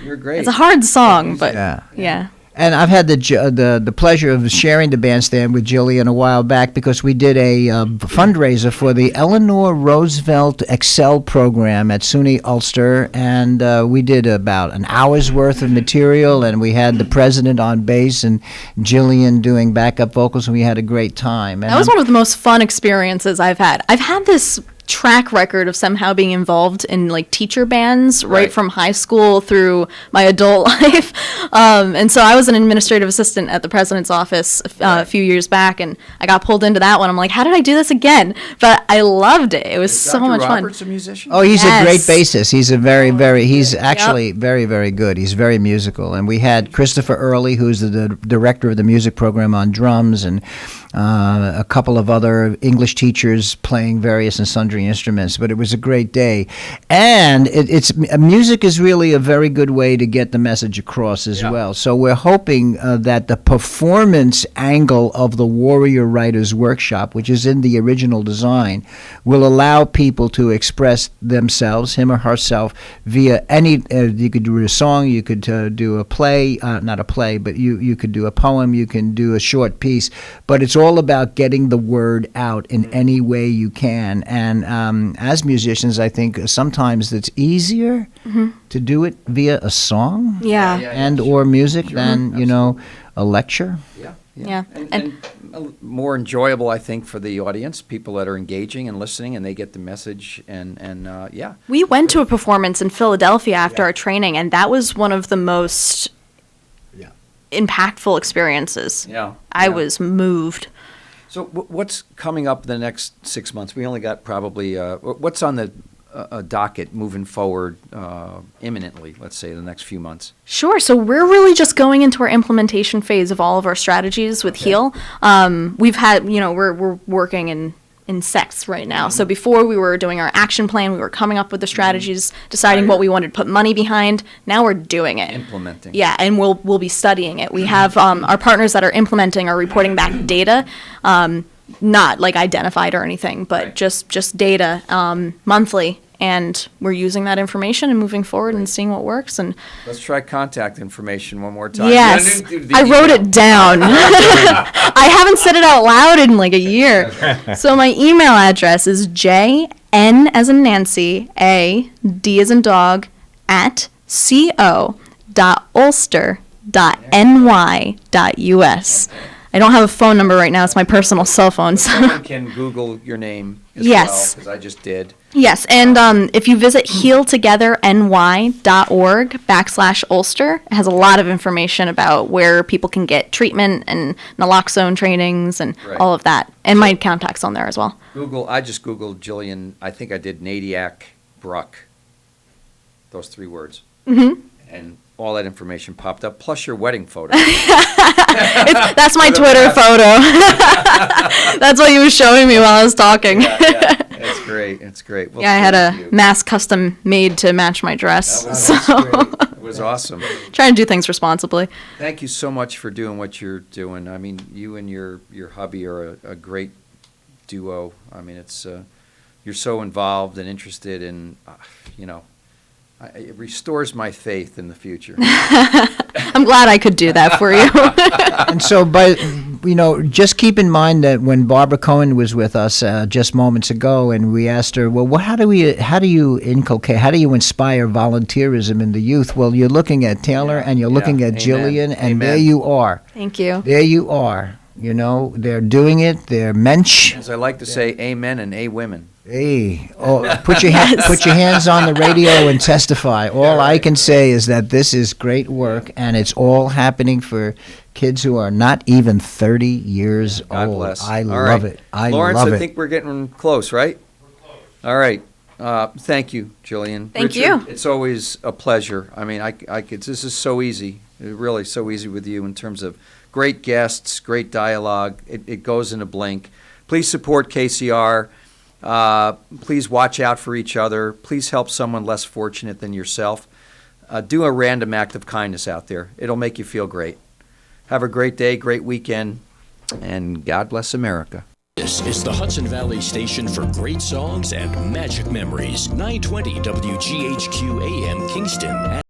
you're great. It's a hard song, but yeah. And I've had the pleasure of sharing the bandstand with Jillian a while back, because we did a fundraiser for the Eleanor Roosevelt Excel program at SUNY Ulster, and we did about an hour's worth of material, and we had the president on bass and Jillian doing backup vocals, and we had a great time. And that was one of the most fun experiences I've had. I've had this track record of somehow being involved in like teacher bands right from high school through my adult life, and so I was an administrative assistant at the president's office a few years back, and I got pulled into that one. I'm like, how did I do this again? But I loved it. It was so much fun. Robert's a musician? Oh, he's a great bassist. He's he's actually very, very good. He's very musical. And we had Christopher Early, who's the director of the music program, on drums, and a couple of other English teachers playing various and sundry instruments. But it was a great day, and music is really a very good way to get the message across as well. So we're hoping that the performance angle of the Warrior Writers Workshop, which is in the original design, will allow people to express themselves, him or herself, via any. You could do a song, you could do a play, not a play, but you could do a poem, you can do a short piece, but it's all about getting the word out in any way you can. And as musicians, I think sometimes it's easier to do it via a song and or music than, a lecture. Yeah. And more enjoyable, I think, for the audience, people that are engaging and listening, and they get the message, and We went to a performance in Philadelphia after our training, and that was one of the most impactful experiences. I was moved. So what's coming up the next 6 months? We only got probably, what's on the docket moving forward imminently, let's say, the next few months? Sure. So we're really just going into our implementation phase of all of our strategies with HEAL. We've had, we're working in sets right now. So before we were doing our action plan, we were coming up with the strategies, deciding what we wanted to put money behind. Now we're doing it. Implementing. Yeah, and we'll be studying it. We have our partners that are implementing are reporting back data, not like identified or anything, but just data monthly. and we're using that information and moving forward and seeing what works. And Let's try contact information one more time. yes, I wrote it down. I haven't said it out loud in like a year. So my email address is JN as in Nancy, A, D as in dog, at co.ulster.ny.us. I don't have a phone number right now. It's my personal cell phone. So. Someone can Google your name as Yes. because I just did. Yes, and if you visit healtogetherny.org/Ulster, it has a lot of information about where people can get treatment and naloxone trainings and Right. all of that. And my contact's on there as well. I just Googled Jillian. I think I did Nadiak, Bruck. Those 3 words. Mm-hmm. And all that information popped up, plus your wedding photo. That's my Twitter photo. That's what he was showing me while I was talking. Yeah, it's great. It's great. Well, Yeah, I had thank a you. mass custom made to match my dress. That's So great. It was awesome. trying to do things responsibly. Thank you so much for doing what you're doing. I mean, you and your hubby are a great duo. I mean, it's you're so involved and interested in, it restores my faith in the future. I'm glad I could do that for you. And so, just keep in mind that when Barbara Cohen was with us just moments ago, and we asked her, well, how do you inspire volunteerism in the youth? Well, you're looking at Taylor and you're looking at Amen. Jillian, and Amen. there you are. Thank you. There you are. They're doing it. They're mensch. As I like to say, amen and a women. Hey, put your hands on the radio and testify. All I can say is that this is great work, and it's all happening for kids who are not even 30 years God old. bless. I All love right. it. I Lawrence, love I it. think we're getting close, right? We're close. All right. Thank you, Jillian. Thank Richard, you. It's always a pleasure. I mean, this is so easy, really so easy with you in terms of great guests, great dialogue. It goes in a blink. Please support KCR. Please watch out for each other. Please help someone less fortunate than yourself. Do a random act of kindness out there. It'll make you feel great. Have a great day, great weekend, and God bless America. This is the Hudson Valley Station for great songs and magic memories. 920 WGHQ AM Kingston.